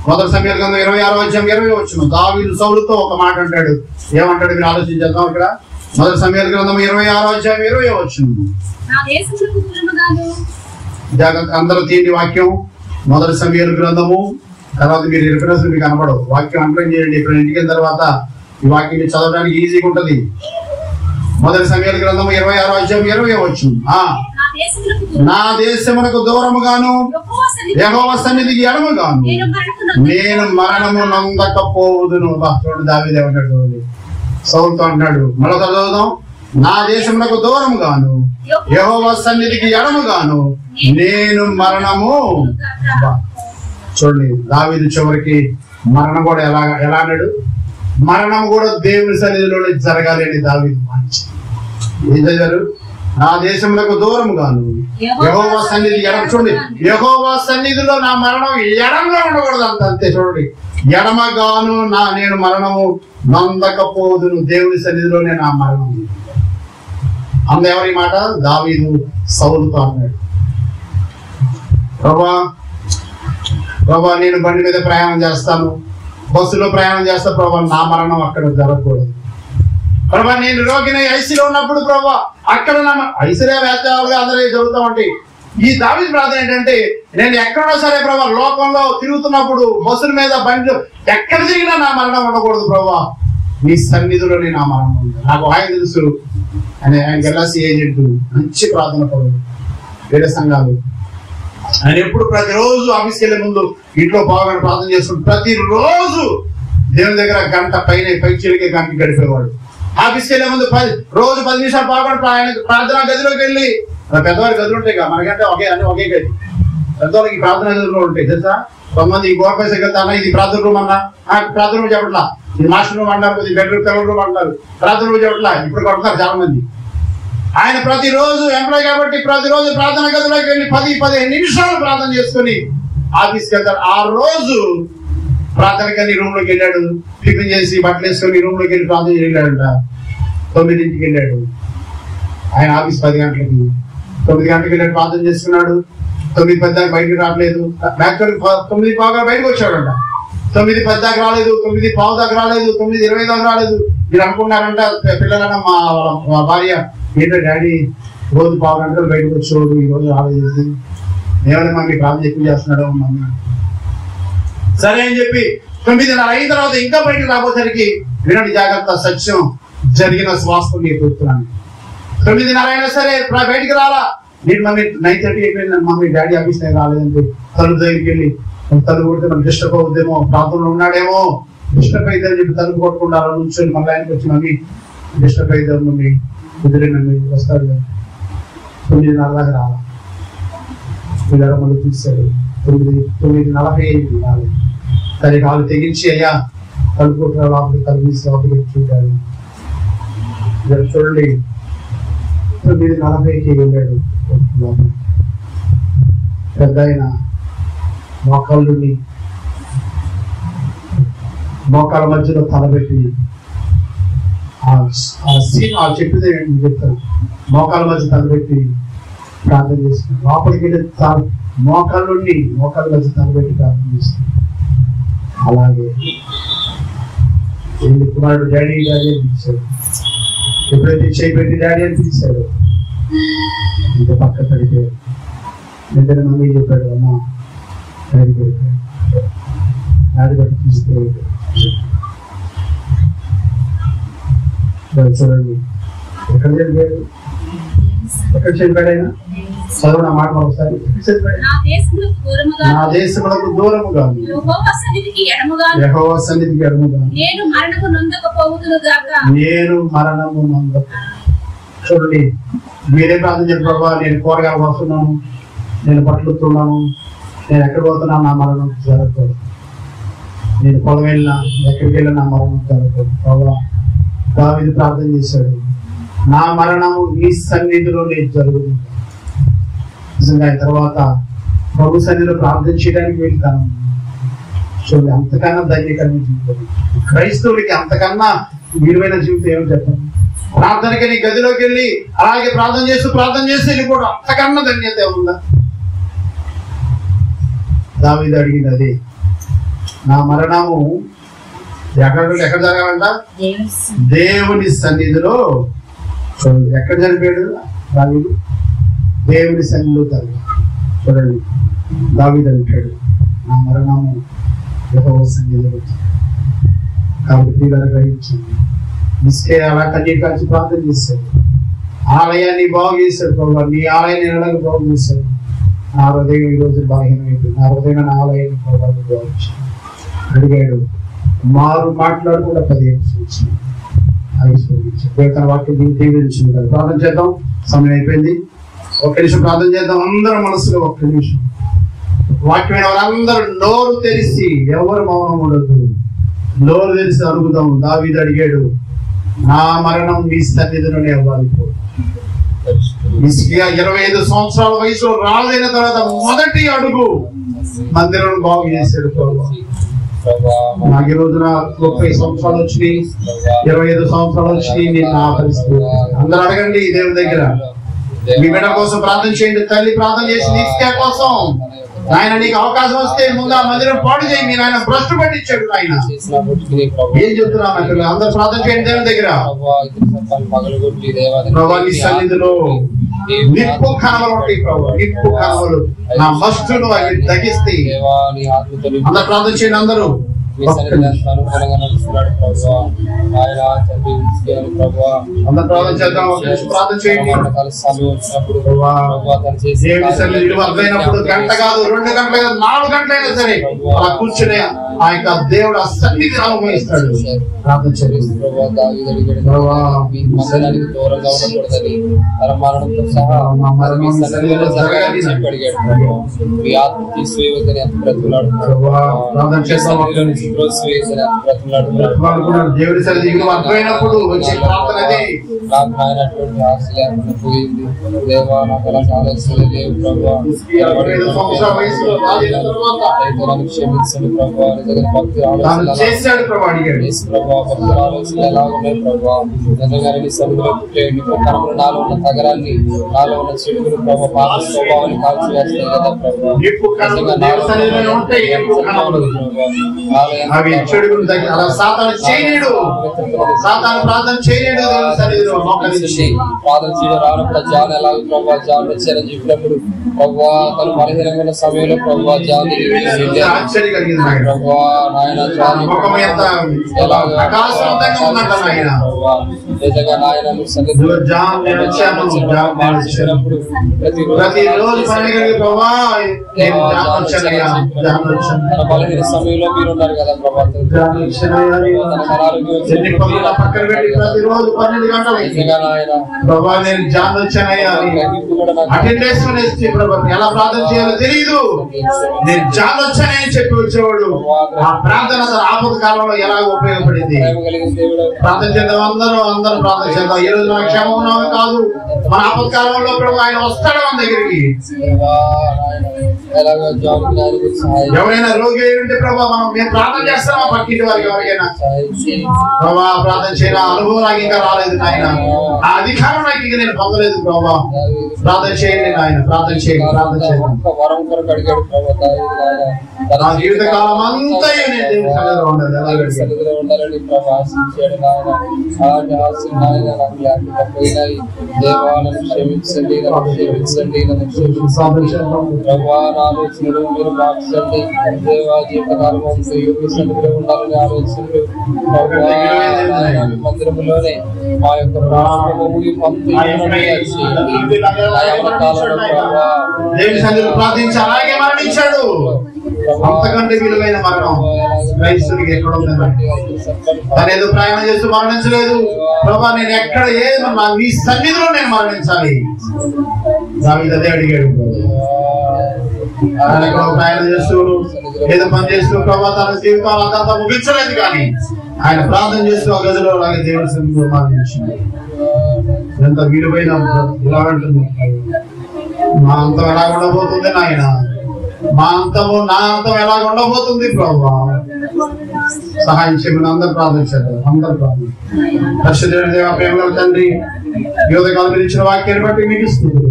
Speaker 1: మొదటి సమయాల గ్రంథం 26వ అధ్యాయం 20వ వచనం. దావీదు సౌలుతో ఒక మాట అంటాడు, ఏమంటాడు మీరు ఆలోచించేద్దాం. ఇక్కడ మొదటి సమయాల గ్రంథం 26వ అధ్యాయం 20వ వచనం. జాగ్రత్త అందరూ తీయండి వాక్యం. మొదటి సమయాల గ్రంథము, తర్వాత మీరు రిఫరెన్స్ మీకు కనపడవు, వాక్యం అండర్లైన్ చేయండి. ఇప్పుడు ఇంటికి తర్వాత ఈ వాక్యం చదవడానికి ఈజీగా ఉంటది. మొదటి సమయాల గ్రంథము 26వ అధ్యాయం 20వ వచనం. నా దేశమునకు దూరముగాను యెహోవా సన్నిధికి ఎడమగాను నేను మరణము నందకపోవుదును. చూడండి దావీదు ఏమంటాడు చూడండి, సౌలుతో అంటున్నాడు. మళ్ళీ చదువుదాం. నా దేశమునకు దూరముగాను యెహోవా సన్నిధికి ఎడమగాను నేను మరణము. చూడండి దావీదు చివరికి మరణం కూడా ఎలా అన్నాడు, మరణం కూడా దేవుని సన్నిధిలో జరగాలి అని దావీదు మంచి ఏం చదివారు. నా దేశములకు దూరముగాను యెహోవా సన్నిధి ఎడమ. చూడండి యెహోవా సన్నిధిలో నా మరణం ఎడంగా ఉండకూడదు అంతే. చూడండి ఎడమగాను నేను మరణము నందకపోదును, దేవుని సన్నిధిలోనే నా మరణం. అందెవరి మాట, దావీదు సౌలుతో అన్నాడు. ప్రభా నేను బండి మీద ప్రయాణం చేస్తాను, బస్సులో ప్రయాణం చేస్తా ప్రభా, నా మరణం అక్కడ జరగకూడదు. ప్రభా నేను రోగిని ఐసీలో ఉన్నప్పుడు ప్రభా అక్కడ ఐసీలో వేచాలుగా అందరూ జరుగుతూ ఉంటాయి. ఈ దావీదు ప్రార్థన ఏంటంటే నేను ఎక్కడో సరే ప్రభా లోకంలో తిరుగుతున్నప్పుడు బస్సుల మీద బండి ఎక్కడ తిరిగినా నా మరణం ఉండకూడదు ప్రభా, నీ సన్నిధిలోనే నా మరణం ఉంది. నాకు ఆయన తెలుసు ఆయన గెలాసి ఏజెంట్, మంచి ప్రార్థన పడు వేరే సంఘాలు. ఆయన ఎప్పుడు ప్రతిరోజు ఆఫీస్కి వెళ్ళే ముందు ఇంట్లో బాగా ప్రార్థన చేసుకుంటూ ప్రతిరోజు దేవుని దగ్గర గంట పైకి గంట గడిపేవాడు. ఆఫీస్కి వెళ్ళే ముందు రోజు 10 నిమిషాలు బాగా ఆయన ప్రార్థనా గదిలోకి వెళ్ళి, పెద్దవారి గదులు ఉంటాయి కదా మనకంటే ఒకే గది, పెద్దవాళ్ళకి ప్రార్థనా గదులు ఉంటాయి తెలుసా. కొంతమంది ఈ గోడ పైసకి వెళ్తానా ఇది ప్రార్థన రూమ్ అన్నా, ప్రార్థన రూమ్ చెప్పట్లా, ఇది మాస్టర్ రూమ్ అంటారు, కొద్ది బెడ్రూమ్ పిల్లల రూమ్ అంటారు, ప్రార్థన రూమ్ చెప్పట్లా, ఇప్పుడు కొడతారు చాలా మంది. ఆయన ప్రతిరోజు ఎంప్లాయ్ కాబట్టి ప్రతిరోజు ప్రార్థన గదిలోకి వెళ్ళి 10-15 నిమిషాలు ప్రార్థన చేసుకుని ఆఫీస్కి వెళ్తారు. ఆ రోజు ప్రార్థనకని రూమ్ లోకి వెళ్ళాడు, టిఫిన్ చేసి బట్టలు వేసుకొని రూమ్ లోకి వెళ్ళి ప్రార్థన వెళ్ళాడంట. 9ంటికి వెళ్ళాడు ఆయన ఆఫీస్, 10 గంటలకి 9 గంటలకు వెళ్ళాడు, ప్రార్థన చేసుకున్నాడు. 9:10 దాకా బయటకు రావట్లేదు, 9:15 బయటకు వచ్చాడంట. 9:10 దాకా రాలేదు, 9:15 దాకా రాలేదు, 9:20 దాకా రాలేదు. మీరు అనుకున్నారంట పిల్లలన్నా మా భార్య ఏంటో డాడీ రోజు 15 గంటలు బయటకు వచ్చేవాడు, ఈ రోజు రాలేదు, ఏమైనా మమ్మీ ప్రార్థన ఎక్కువ చేస్తున్నాడు మమ్మీ. సరే అని చెప్పి 9:30 అయిన తర్వాత ఇంకా బయటకు రాబోసరికి వినండి జాగ్రత్త, సత్యం జరిగిన స్వాస్థం మీకు చెప్తున్నాను. 9:30 అయినా సరే బయటికి రాలా. నేను మమ్మీ 9:30 అయిపోయింది, మమ్మీ డాడీ ఆఫీస్ రాలేదంటే తలుపు దగ్గరికి వెళ్ళి తలుపు కొడితే మనం డిస్టర్బ్ అవుద్దేమో, ప్రాంతంలో ఉన్నాడేమో, డిస్టర్బ్ అయితే చెప్పి తలుపు కొట్టుకుంటా నుంచొని మళ్ళీ ఆయనకి వచ్చి మమ్మీ డిస్టర్బ్ అయితే మమ్మీ కుదిరినండి వస్తాడు. 9:30 దాకా రాలా. పిల్లలు మళ్ళీ చూశాడు 9:40 రాలేదు. సరే కాళ్ళు తెగించి అయ్యా తలుపు కొట్టిన లోపలికి తలుపు లోపలికి చూడాడు. చూడండి 9:40కి వెళ్ళాడు. పెద్ద ఆయన మోకాళ్ళ మధ్యలో తలబెట్టి ఆ చెట్టుదే చెప్తాను, మోకాళ్ళ మధ్య తలబెట్టి ప్రార్థన చేస్తున్నాడు. లోపలికి వెళ్ళి మోకాళ్ళు వచ్చి తలబెట్టి ప్రార్థిస్తాం. అలాగే కుమారుడు డాడీ అని పిలిచాడు. ఎప్పుడైతే చేపెట్టి డాడీ అని పిలిచాడు, ఇంత పక్క పడితే వెంటనే మమ్మీ చెప్పాడు, అమ్మ డాడీ పడిపోయాడు. డాడీ పట్టి తీసుకెళ్ళాడు. చూడండి ఎక్కడ చనిపోయాడు, ఎక్కడ చనిపోయాడు ఆయన? చదువు నా మాట ఒకసారి. నా దేశములకు దూరముగా యెహోవా సన్నిధికి ఎడముగా నేను మరణము నొందక. చూడండి, మీరే ప్రార్థన చేయండి, ప్రభా నేను కూరగాయలు వస్తున్నాను, నేను పట్లుతున్నాను, నేను ఎక్కడ పోతున్నాను, నా మరణం జరగకూడదు. నేను పొలం వెళ్ళినా ఎక్కడికి వెళ్ళినా నా మరణం జరగకూడదు. ప్రభా దావీదు ప్రార్థన చేశాడు, నా మరణము నీ సన్నిధిలో నేను జరుగుతుంది. నిజంగా తర్వాత ప్రభు సన్నిధిలో ప్రార్థన చేయడానికి వెళ్తాను. చూడండి, అంతకన్నా ధైర్యకరమైన జీవితం క్రైస్తవుడికి, అంతకన్నా విలువైన జీవితం ఏమో చెప్పండి. ప్రార్థనకి నీ గదిలోకి వెళ్ళి అలాగే ప్రార్థన చేస్తూ వెళ్ళిపోవడం అంతకన్నా ధన్యత ఏముందా? దావీదు అడిగింది అదే, నా మరణము ఎక్కడ జరగాలంట? దేవుని సన్నిధిలో. చూడండి, ఎక్కడ చనిపోయాడు దావీదు? దేవుని సన్నిధిలో జరగాలి. చూడండి, దావీదు అంటాడు, నా మరణము యెహోవా సన్నిధిలో. కాబట్టి పిల్లలు గ్రహించండి, ఇస్తే అలా కన్నీరు కాల్చి ప్రార్థన చేశాడు, ఆలయాన్ని బాగు చేశాడు. ప్రభావ నీ ఆలయాన్ని ఎలాగో బాగు చేశాడు. నా హృదయం ఈ రోజు బలహీనమైపోయింది, నా హృదయం నా ఆలయాన్ని ప్రభావం బాగు అడిగాడు. మారు మాట్లాడకుండా 15 సంవత్సరాలు తన వాక్యం దీవించింది. ప్రార్థన చేద్దాం, సమయం అయిపోయింది. ఒక్క నిమిషం ప్రార్థన చేద్దాం అందరం మనసులో. ఒక్క నిమిషం వాక్యమైన వారందరూ నోరు తెరిచి, ఎవరు మౌనం ఉండదు, నోరు తెరిచి అడుగుదాం. దావీదు అడిగాడు, నా మరణం నీ సన్నిధిలోనే అవ్వాలి. 25 సంవత్సరాల వయసులో రాజైన తర్వాత మొదటి అడుగు మందిరం బాగు చేశాడు. నాకు ఈ రోజున 30 సంవత్సరాలు వచ్చినాయి, 25 సంవత్సరాలు వచ్చినాయి. నేను నా పరిస్థితి అందరూ అడగండి దేవుని దగ్గర. మీ బిడ్డ కోసం ప్రార్థన చేయండి. తల్లి ప్రార్థన చేసి నిత్య కోసం, ఆయన నీకు అవకాశం వస్తే ముందు ఆ మందిరం పాడు చేయి. మీరు ఆయన భ్రష్టు పట్టించాడు. ఆయన ఏం చెప్తున్నా అందరూ ప్రార్థన చేయండి దేవుని దగ్గర. ప్రభా నీ సన్నిధిలో నిప్పు కనవలు ఉంటాయి. ప్రభావ నిప్పు కనవలు నా మస్టును అవి తగ్గిస్తాయి. అందరూ ప్రార్థన చేయండి అందరూ. ప్రార్థన చేద్దాం, ప్రార్థన చేయండి. అర్థమైనప్పుడు గంట కాదు, 2 గంటలు కాదు, 4 గంటలైనా సరే అలా కూర్చుని ఆ యొక్క దేవుడు ఆ సన్నిధి అనుభవిస్తాడు. ప్రార్థన చేయండి. దేవుడి సన్నిధిలో అర్థమైనప్పుడు వచ్చే ప్రార్థన చేశాడు. నాలో ఉన్న తగరాన్ని, నాలో ఉన్న చెడుగులు ప్రభావ పాప స్వభావాన్ని కాల్చివేస్తాయి కదా ప్రభావ. ప్రార్థన చేయడం రానప్పుడు జాన్ ఎలాగ ప్రభావ జాన్ వచ్చారని చెప్పినప్పుడు ప్రభావ తను బలహీనమైన సమయంలో ప్రభావ జాన్ ప్రభావ నాయన నిజంగా నాయన తన బలహీన సమయంలో మీరు ఉన్నారు కదా ప్రభావ. ఎలా ప్రార్థన చేయాలో తెలియదు, నేను జాన్ వచ్చానని చెప్పి వచ్చేవాడు. ఆ ప్రార్థన ఆపద కాలంలో ఎలా ఉపయోగపడింది. ప్రార్థన చేద్దాం అందరూ ప్రార్థన చేద్దాం. ఈ రోజు మన క్షేమం ఉన్నామే కాదు, మన ఆపద కాలంలో ప్రభు ఆయన వస్తాడు మన దగ్గరికి. ఎవరైనా రోగి అయి ఉంటే ప్రభా మేము ప్రార్థన చేస్తామా పక్కింటి వారికి ఎవరికైనా ప్రభా ప్రార్థన చేయడం అనుభవం నాకు ఇంకా రాలేదు నాయన, ఆ అధికారం నాకు ఇంకా నేను పొందలేదు ప్రభా. ప్రార్థన చేయండి నాయన, ప్రార్థన చేయండి, ప్రార్థన చేయండి. నా జీవిత కాలం అంతా
Speaker 3: ఆలోచనలు మీరు మార్చండి దేవా. జీవితకాలం ఉండాలని ఆలోచనలు మందిరంలోనే మా యొక్క
Speaker 1: ప్రార్థించి అలాగే మరణించాడు. అంతకంటే విలువైన మరణం క్రైస్తుడికి ఎక్కడ ఉందండి? తను ఏదో ప్రయాణం చేస్తూ మరణించలేదు. ప్రభా నేను ఎక్కడ మీ సన్నిధిలో నేను మరణించాలి దావీదు అదే అడిగాడు. ఆయన ఎక్కడో ప్రయాణం చేస్తూ ఏదో పని చేస్తూ ప్రభా తన జీవితాలు అంతా ముగించలేదు, కానీ ఆయన ప్రార్థన చేస్తూ ఆ గదిలో అలాగే దేవుడి సన్నిధిలో మరణించింది. ఎంత విలువైన ఇలా ఉంటుంది. మా అంతం ఎలా ఉండబోతుంది నాయన, మా అంతము నా అంతం ఎలా ఉండబోతుంది ప్రభా. సహాయం చేయమని అందరు ప్రార్థించారు. అందరు ప్రార్థన పరిశుద్ధుడైన దేవా, ప్రేమగల తండ్రి, యోధకాలం మీరు ఇచ్చిన వాక్యాన్ని బట్టి మీకు స్తుతులు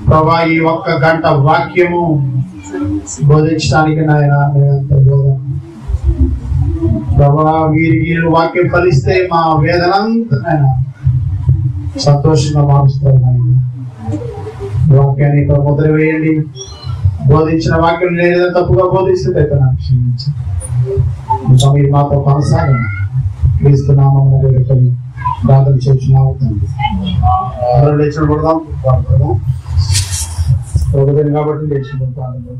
Speaker 1: ప్రభా. ఈ ఒక్క గంట వాక్యము బోధించడానికి నాయన ప్రభా, వీరికి వాక్యం ఫలిస్తే మా వేదనంతా నాయన సంతోషంగా మారుస్తారు నాయన. వాక్యాన్ని ముద్ర వేయండి. బోధించిన వాక్యం నేను ఏదైనా తప్పుగా బోధిస్తే నాకు క్షమించండి. ఇంకా మీరు మాతో కొనసాగండి. క్రీస్తు నామమున వేడుకొని ప్రార్థన చేస్తున్నాము తండ్రి. అందరూ లేచిన కొడదాం, కాబట్టి లేచిన ప్రార్థన.